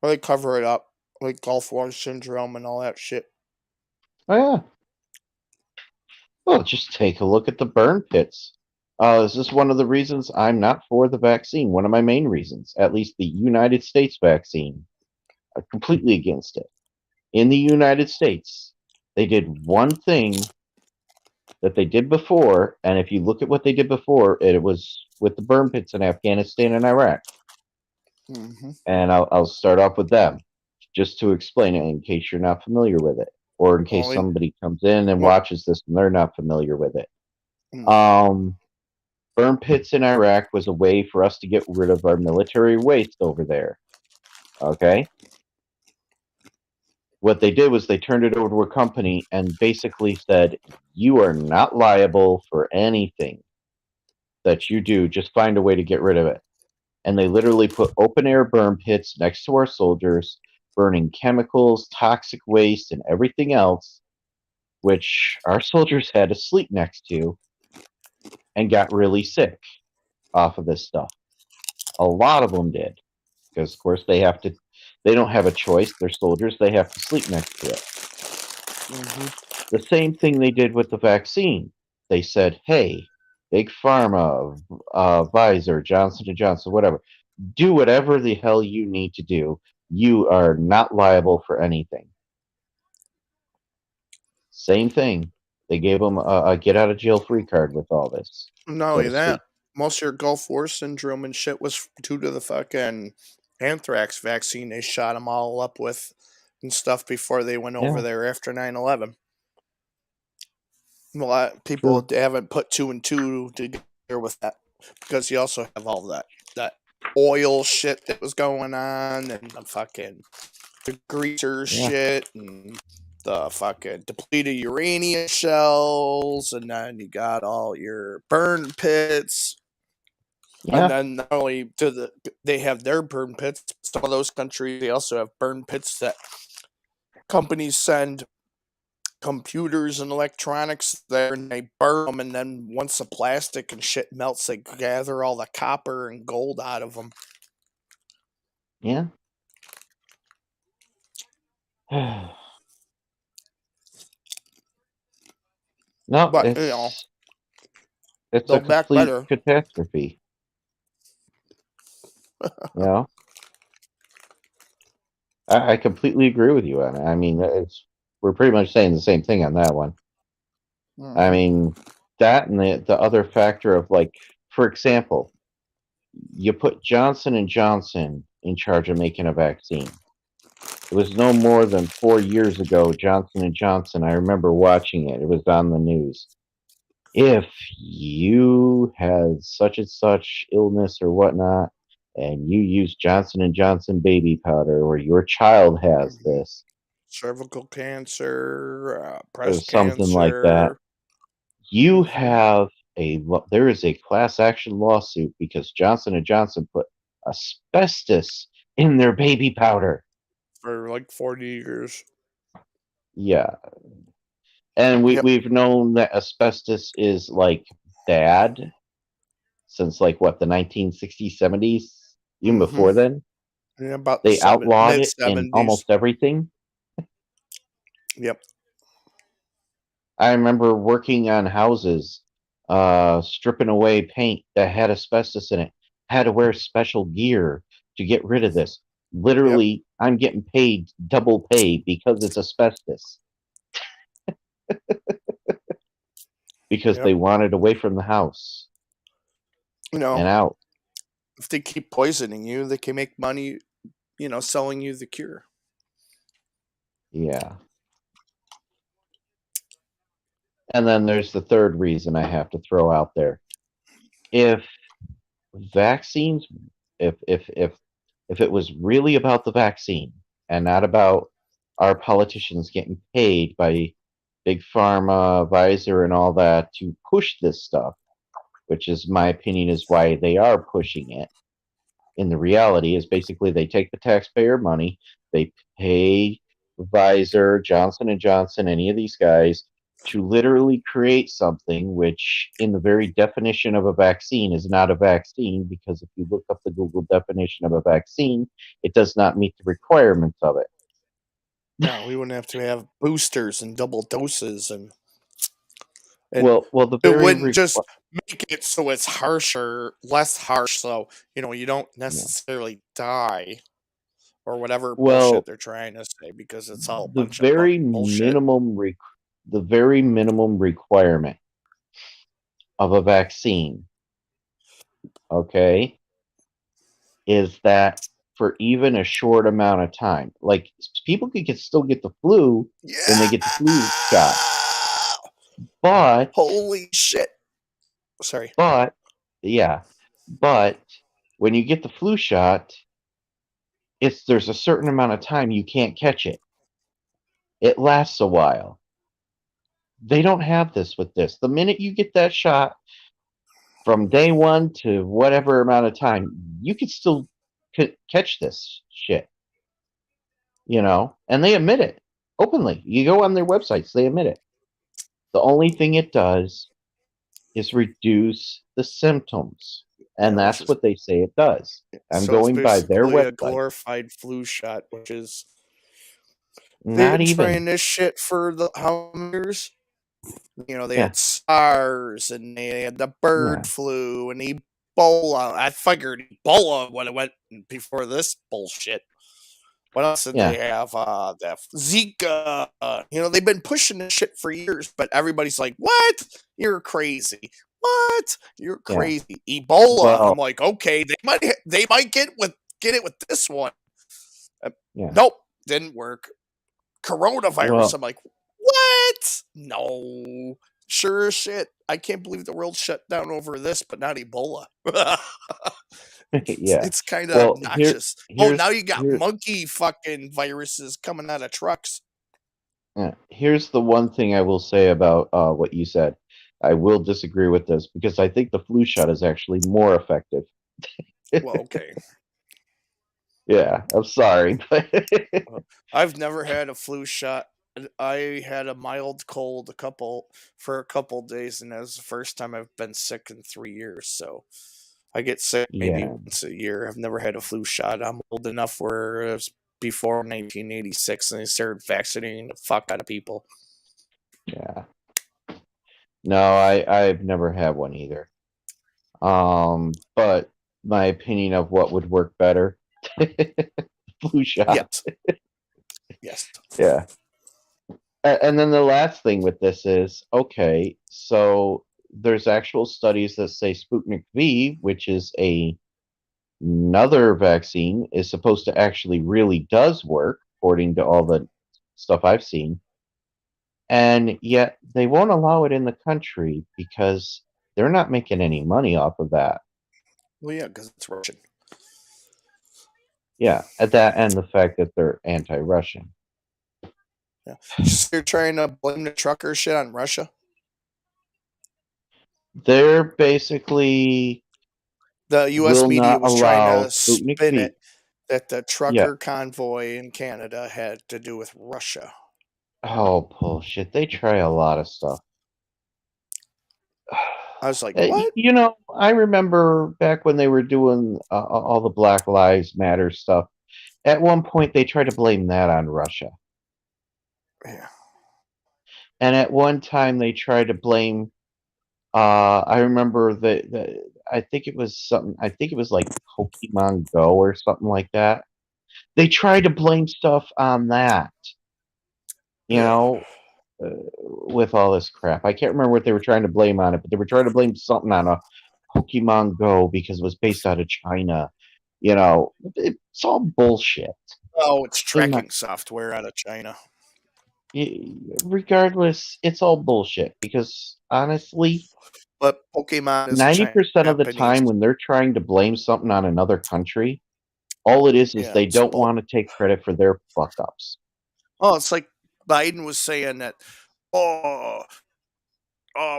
Or they cover it up, like Gulf War syndrome and all that shit. Oh, yeah. Well, just take a look at the burn pits. Is this one of the reasons I'm not for the vaccine? One of my main reasons, at least the United States vaccine. I'm completely against it. In the United States, they did one thing that they did before, and if you look at what they did before, it was with the burn pits in Afghanistan and Iraq. Mm-hmm. And I'll start off with them, just to explain it in case you're not familiar with it, or in case Only. somebody comes in and Well, watches this and they're not familiar with it. mm, Um, Burn pits in Iraq was a way for us to get rid of our military waste over there. Okay? What they did was they turned it over to a company and basically said, you are not liable for anything that you do. Just find a way to get rid of it. And they literally put open air burn pits next to our soldiers, burning chemicals, toxic waste, and everything else, which our soldiers had to sleep next to and got really sick off of this stuff. A lot of them did. Because, of course, they don't have a choice. They're soldiers. They have to sleep next to it. mm-hmm. The same thing they did with the vaccine. They said, hey, Big Pharma, Pfizer, Johnson & Johnson, whatever, do whatever the hell you need to do. You are not liable for anything. Same thing. They gave them a get out of jail free card with all this, Not so only to that, speak. most of your Gulf War syndrome and shit was due to the fucking anthrax vaccine they shot them all up with and stuff before they went over Yeah, there after 9/11. A lot of people true. haven't put two and two together with that because you also have all that oil shit that was going on and the fucking the greaser Yeah, shit and the fucking depleted uranium shells, and then you got all your burn pits. And yeah, then not only they have their burn pits, some of those countries they also have burn pits that companies send computers and electronics there, and they burn them, and then once the plastic and shit melts, they gather all the copper and gold out of them. Yeah. No, But it's a Build Back complete Better. catastrophe. You know, I completely agree with you on it. I mean, we're pretty much saying the same thing on that one. I Mm-hmm. mean, that and the other factor of like, for example, you put Johnson and Johnson in charge of making a vaccine. It was no more than 4 years ago. Johnson and Johnson. I remember watching it. It was on the news. If you had such and such illness or whatnot, and you use Johnson and Johnson baby powder, or your child has Mm-hmm. this, Cervical cancer, or breast something like that, cancer. you Mm-hmm. have there is a class action lawsuit because Johnson and Johnson put asbestos in their baby powder. For like 40 years. Yeah, and Yep. we've known that asbestos is like bad since like what, the 1960s, 70s, even Mm-hmm. before then. Yeah, about They outlawed mid it in 70s. almost everything. Yep. I remember working on houses, stripping away paint that had asbestos in it. Had to wear special gear to get rid of this. Yep. Literally, I'm getting paid double pay because it's asbestos. Because Yep. they want it away from the house You know, and out. if they keep poisoning you, they can make money, selling you the cure. Yeah. And then there's the third reason I have to throw out there. If vaccines, if it was really about the vaccine and not about our politicians getting paid by big pharma, Pfizer, and all that to push this stuff, which is my opinion is why they are pushing it. In the reality is basically they take the taxpayer money, they pay Pfizer, Johnson and Johnson, any of these guys to literally create something which in the very definition of a vaccine is not a vaccine, because if you look up the Google definition of a vaccine, it does not meet the requirements of it. No, we wouldn't have to have boosters and double doses, and Well, the it very wouldn't just make it so it's harsher, less harsh, so you don't no. necessarily die or whatever bullshit Well, they're trying to say, because it's all a the bunch of very bullshit. the very minimum requirement of a vaccine, okay, is that for even a short amount of time, like people could still get the flu when they get the Yeah. flu shot, but Holy shit. Sorry. but yeah, but when you get the flu shot, there's a certain amount of time you can't catch it. It lasts a while. They don't have this with this. The minute you get that shot, from day one to whatever amount of time, you could still catch this shit, and they admit it openly. You go on their websites, they admit it. The only thing it does is reduce the symptoms, and Which that's is what they say it does. I'm so it's going by their basically a website. glorified flu shot, which is they've Not been even. trying this shit for how many years? They Yeah, had SARS and they had the bird yeah, flu and Ebola. I figured Ebola would have went before this bullshit. What else did they yeah, have? The Zika. They've been pushing this shit for years, but everybody's like, "What? You're crazy. What? You're yeah. crazy." Ebola. I'm Well, like, okay, they might get it with this one. Uh, yeah. nope, didn't work. Coronavirus. Well, I'm like, what? No. Sure as shit. I can't believe the world shut down over this, but not Ebola. it's yeah. it's kind of Well, obnoxious. Oh, now you got monkey fucking viruses coming out of trucks. here's the one thing I will say about what you said. I will disagree with this because I think the flu shot is actually more effective. Well, okay. Yeah, I'm sorry, but I've never had a flu shot. I had a mild cold for a couple days, and that was the first time I've been sick in 3 years. So I get sick maybe Yeah, once a year. I've never had a flu shot. I'm old enough where it was before 1986, and they started vaccinating the fuck out of people. yeah. No, I've never had one either. But my opinion of what would work better, flu shot. Yes, yes. Yeah. And then the last thing with this is, okay, so there's actual studies that say Sputnik V, which is another vaccine, is supposed to actually really does work, according to all the stuff I've seen. And yet they won't allow it in the country because they're not making any money off of that. Well, yeah, because it's Russian. Yeah, at that and the fact that they're anti-Russian. Yeah, so you're trying to blame the trucker shit on Russia. They're basically The U.S. will media not was trying allow to Sputnik spin V. it that the Yeah. trucker convoy in Canada had to do with Russia. Oh, bullshit. They try a lot of stuff. I was like, what? You know, I remember back when they were doing all the Black Lives Matter stuff. At one point, they tried to blame that on Russia. Yeah. And at one time, they tried to blame. I remember I think it was something. I think it was like Pokemon Go or something like that. They tried to blame stuff on that. You Yeah. know, with all this crap. I can't remember what they were trying to blame on it, but they were trying to blame something on a Pokemon Go because it was based out of China. You know, it's all bullshit. Oh, it's They're not. tracking software out of China. Regardless, it's all bullshit because honestly, But Pokemon is 90% of the Japanese. time when they're trying to blame something on another country, all it is Yeah. they don't want to take credit for their fuck ups. Oh, it's like Biden was saying that, oh,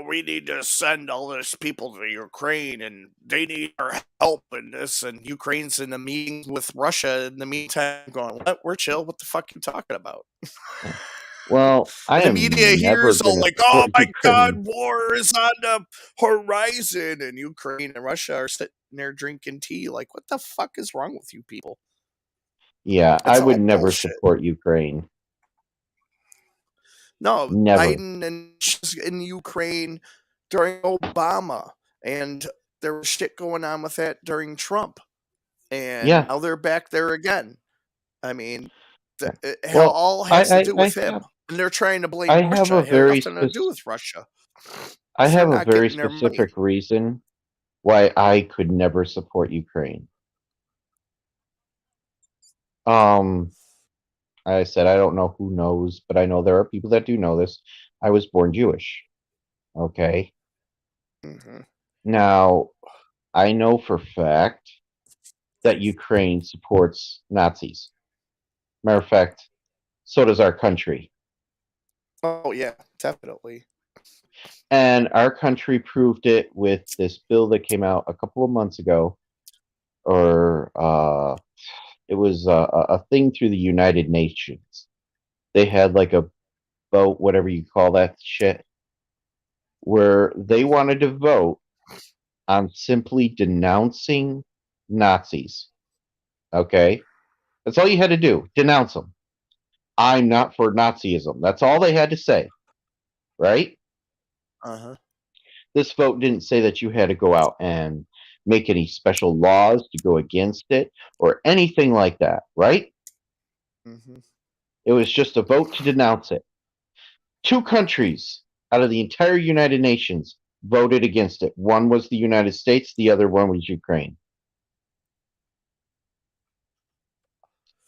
we need to send all these people to Ukraine and they need our help in this. And Ukraine's in a meeting with Russia in the meantime going, what? We're chill. What the fuck are you talking about? Yeah. Well, I And the media am here never is all going to like, oh support my God, Ukraine. war is on the horizon. And Ukraine and Russia are sitting there drinking tea. Like, what the fuck is wrong with you people? Yeah, I It's would all never bullshit. support Ukraine. No, Never. Biden and in Ukraine during Obama, and there was shit going on with that during Trump, and Yeah. now they're back there again. I mean, Yeah. it Well, all I, has to I, do I with him, have and they're trying to I blame have Russia. a It had very nothing to do with Russia I because they're have a not very getting their money. specific reason why I could never support Ukraine. Um, I said I don't know who knows, but I know there are people that do know this. I was born Jewish. Okay. Hmm. Now, I know for fact that Ukraine supports Nazis. Matter of fact, so does our country. Oh yeah, definitely. And our country proved it with this bill that came out a couple of months ago, or it was a thing through the United Nations. They had like a vote, whatever you call that shit, where they Hmm. wanted to vote on simply denouncing Nazis. Okay? That's all you had to do. Denounce them. I'm not for Nazism. That's all they had to say. Right? Uh huh. This vote didn't say that you had to go out and make any special laws to go against it or anything like that. Right? Hmm. It was just a vote to denounce it. Two countries out of the entire United Nations voted against it. One was the United States, the other one was Ukraine.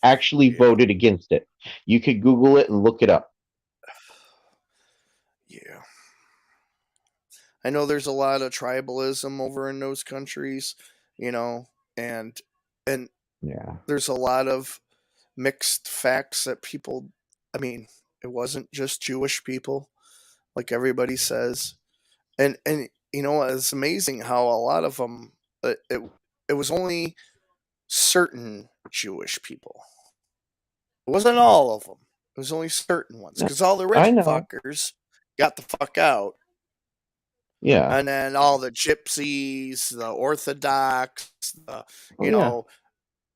Actually Yeah. voted against it. You could Google it and look it up. Yeah. I know there's a lot of tribalism over in those countries, you know, and and Yeah. there's a lot of mixed facts that people, I mean, it wasn't just Jewish people like everybody says. And you know, it's amazing how a lot of them it was only certain Jewish people. It wasn't all of them. It was only certain ones No, because all the I rich know. fuckers got the fuck out, Yeah. and then all the gypsies, the Orthodox, the Oh you yeah.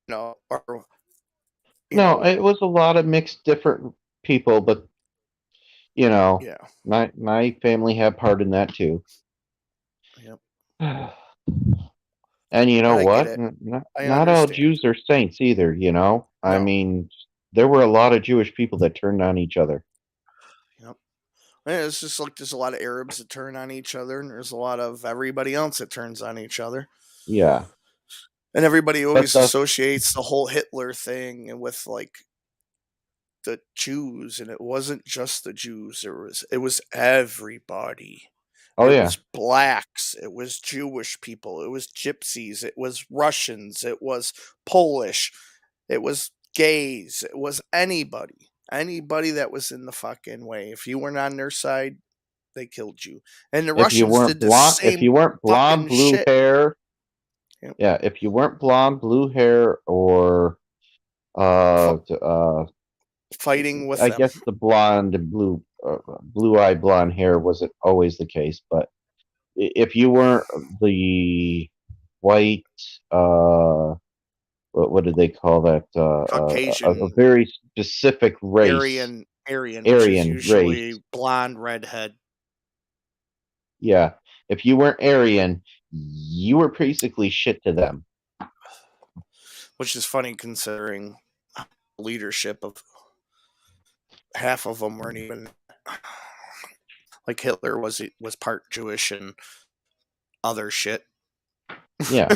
know, or you No, know, it was a lot of mixed different people, but you know, yeah, my family had part in that too. yep. And you know But I get what? it. I Not all understand. Jews are saints either, you know? I No, mean, there were a lot of Jewish people that turned on each other. yep. Yeah, it's just like there's a lot of Arabs that turn on each other, and there's a lot of everybody else that turns on each other. Yeah. And everybody That always does. associates the whole Hitler thing with like the Jews, and it wasn't just the Jews. It was everybody. Oh It yeah. was blacks. It was Jewish people. It was gypsies. It was Russians. It was Polish. It was gays. It was anybody. Anybody that was in the fucking way. If you weren't on their side, they killed you. And the Russians did the If same you weren't blonde, fucking blue shit. hair, Yep. yeah, if you weren't blonde, blue hair, or F- t- uh, fighting with I them. guess the blonde and blue-eyed blonde hair wasn't always the case, but if you weren't the white, uh, what did they call that? A Caucasian, very specific race, Aryan, which is Aryan race. usually blonde, redhead. Yeah, if you weren't Aryan, you were basically shit to them. Which is funny considering leadership of half of them weren't even like Hitler was part Jewish and other shit. Yeah.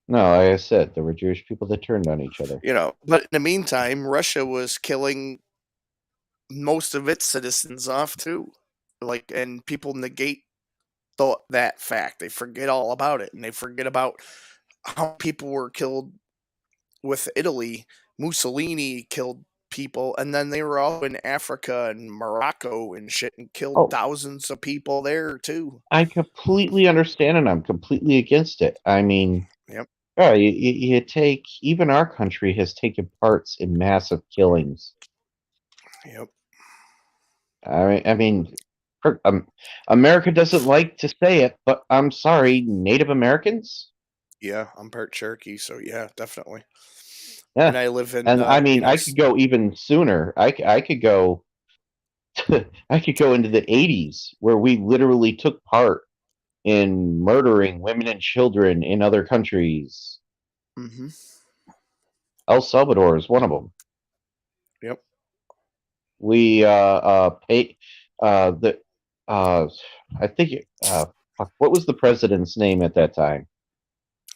No, like I said, there were Jewish people that turned on each other. But in the meantime, Russia was killing most of its citizens off too. Like, and people negate that fact. They forget all about it, and they forget about how people were killed with Italy. Mussolini killed people, and then they were all in Africa and Morocco and shit, and killed Oh, thousands of people there too. I completely understand and I'm completely against it. I mean, Yep. yeah, you take, even our country has taken parts in massive killings. Yep. I mean, America doesn't like to say it, but I'm sorry, Native Americans? Yeah, I'm part Cherokee, so yeah, definitely. Yeah. And I live in And I mean, I could go even sooner. I could go I could go into the 80s where we literally took part in murdering women and children in other countries. hmm El Salvador is one of them. Yep. We pay the uh I think what was the president's name at that time?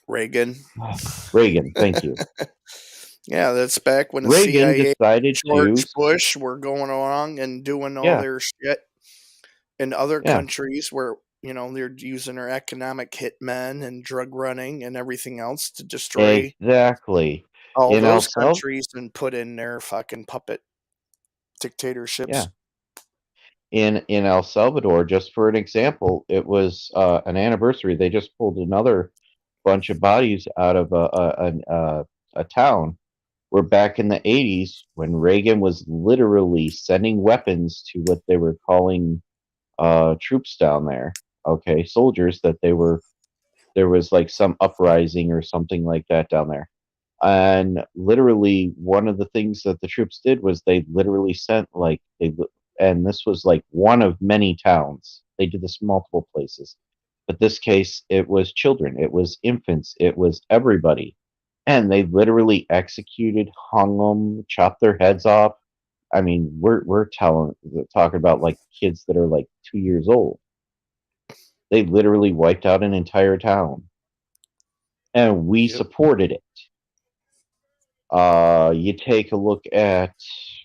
Reagan. Reagan, thank you. Yeah, that's back when the Reagan CIA, decided to, George Bush were going along and doing all yeah, their shit in other yeah, countries where they're using their economic hitmen and drug running and everything else to destroy exactly. all In El those Sal, countries and put in their fucking puppet yeah, dictatorships. in El Salvador, just for an example, it was an anniversary. They just pulled another bunch of bodies out of a town where back in the 80s, when Reagan was literally sending weapons to what they were calling troops down there, okay, soldiers, that there was like some uprising or something like that down there. And literally, one of the things that the troops did was they literally sent and this was like one of many towns. They did this multiple places. But this case, it was children, it was infants, it was everybody. And they literally executed, hung them, chopped their heads off. I mean, we're talking about like kids that are like 2 years old. They literally wiped out an entire town, and we Yep. supported it. You take a look at,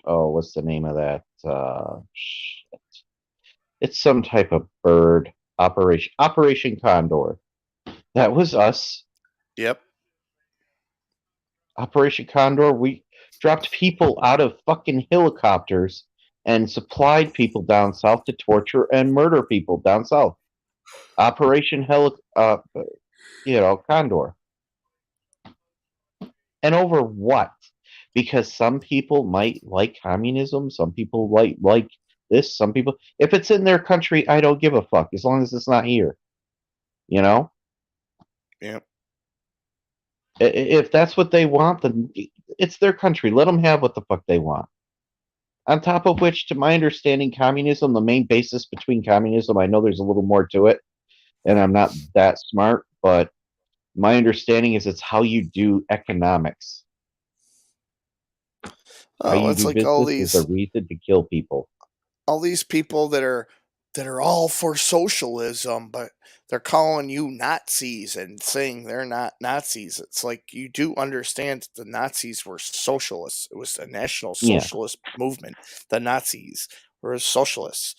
oh, what's the name of that? It's some type of bird. Operation Condor. That was us. Yep. Operation Condor. We dropped people out of fucking helicopters and supplied people down south to torture and murder people down south. Operation Condor. And over what? because some people might like communism, some people like this, some people. If it's in their country, I don't give a fuck as long as it's not here. You know, Yeah. if that's what they want, then it's their country. Let them have what the fuck they want. On top of which, to my understanding, communism, the main basis between communism, I know there's a little more to it, and I'm not that smart, but my understanding is it's how you do economics. How Oh, you it's do like business is a reason to kill people. all these people that are all for socialism, but they're calling you Nazis and saying they're not Nazis. It's like you do understand that the Nazis were socialists. It was a national Yeah. socialist movement. The Nazis were socialists.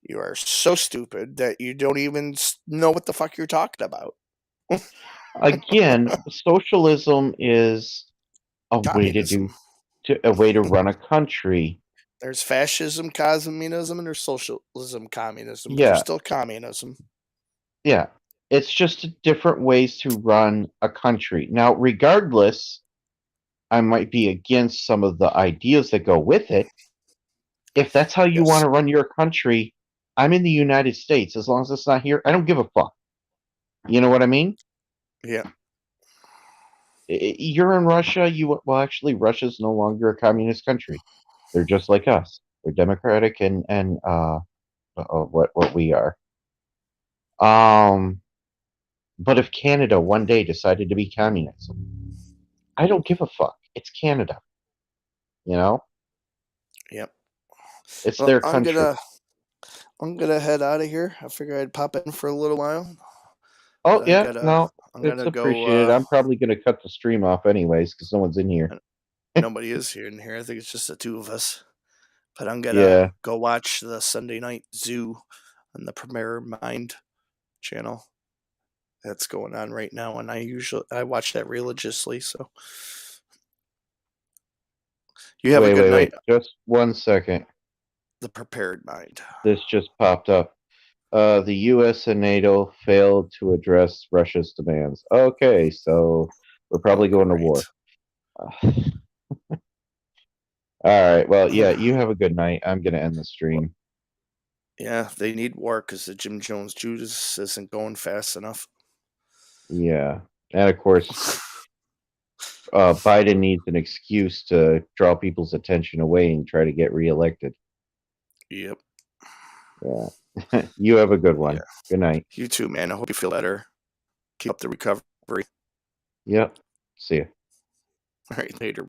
You are so stupid that you don't even know what the fuck you're talking about. Again, socialism is a way Communism. a way to run a country. There's fascism, communism, and there's socialism, communism, but there's Yeah, still communism. yeah. It's just different ways to run a country. Now, regardless, I might be against some of the ideas that go with it. If that's how you want Yes. to run your country, I'm in the United States. As long as it's not here, I don't give a fuck. You know what I mean? Yeah. You're in Russia. Well, actually, Russia's no longer a communist country. They're just like us. They're democratic and what we are. Um, but if Canada one day decided to be communism, I don't give a fuck. It's Canada. You know, Yep. it's Well, their country. I'm gonna head out of here. I figured I'd pop in for a little while, Oh but yeah, no, I'm it's gonna go. appreciated. I'm probably going to cut the stream off anyways because no one's in here. Nobody is here in here. I think it's just the two of us. But I'm gonna Yeah. go watch the Sunday Night Zoo on the Premier Mind channel. That's going on right now, and I watch that religiously. So you have a good Wait. night. Just 1 second. The Prepared Mind. This just popped up. The U.S. and NATO failed to address Russia's demands. Okay, so we're Oh, probably going to war. great. All right. Well, yeah, you have a good night. I'm going to end the Well, stream. yeah, they need war because the Jim Jones Judas isn't going fast enough. Yeah. And of course, Biden needs an excuse to draw people's attention away and try to get reelected. Yep. Yeah. You have a good Yeah. one. Good night. You too, man. I hope you feel better. Keep up the recovery. Yep. See ya. All right, later.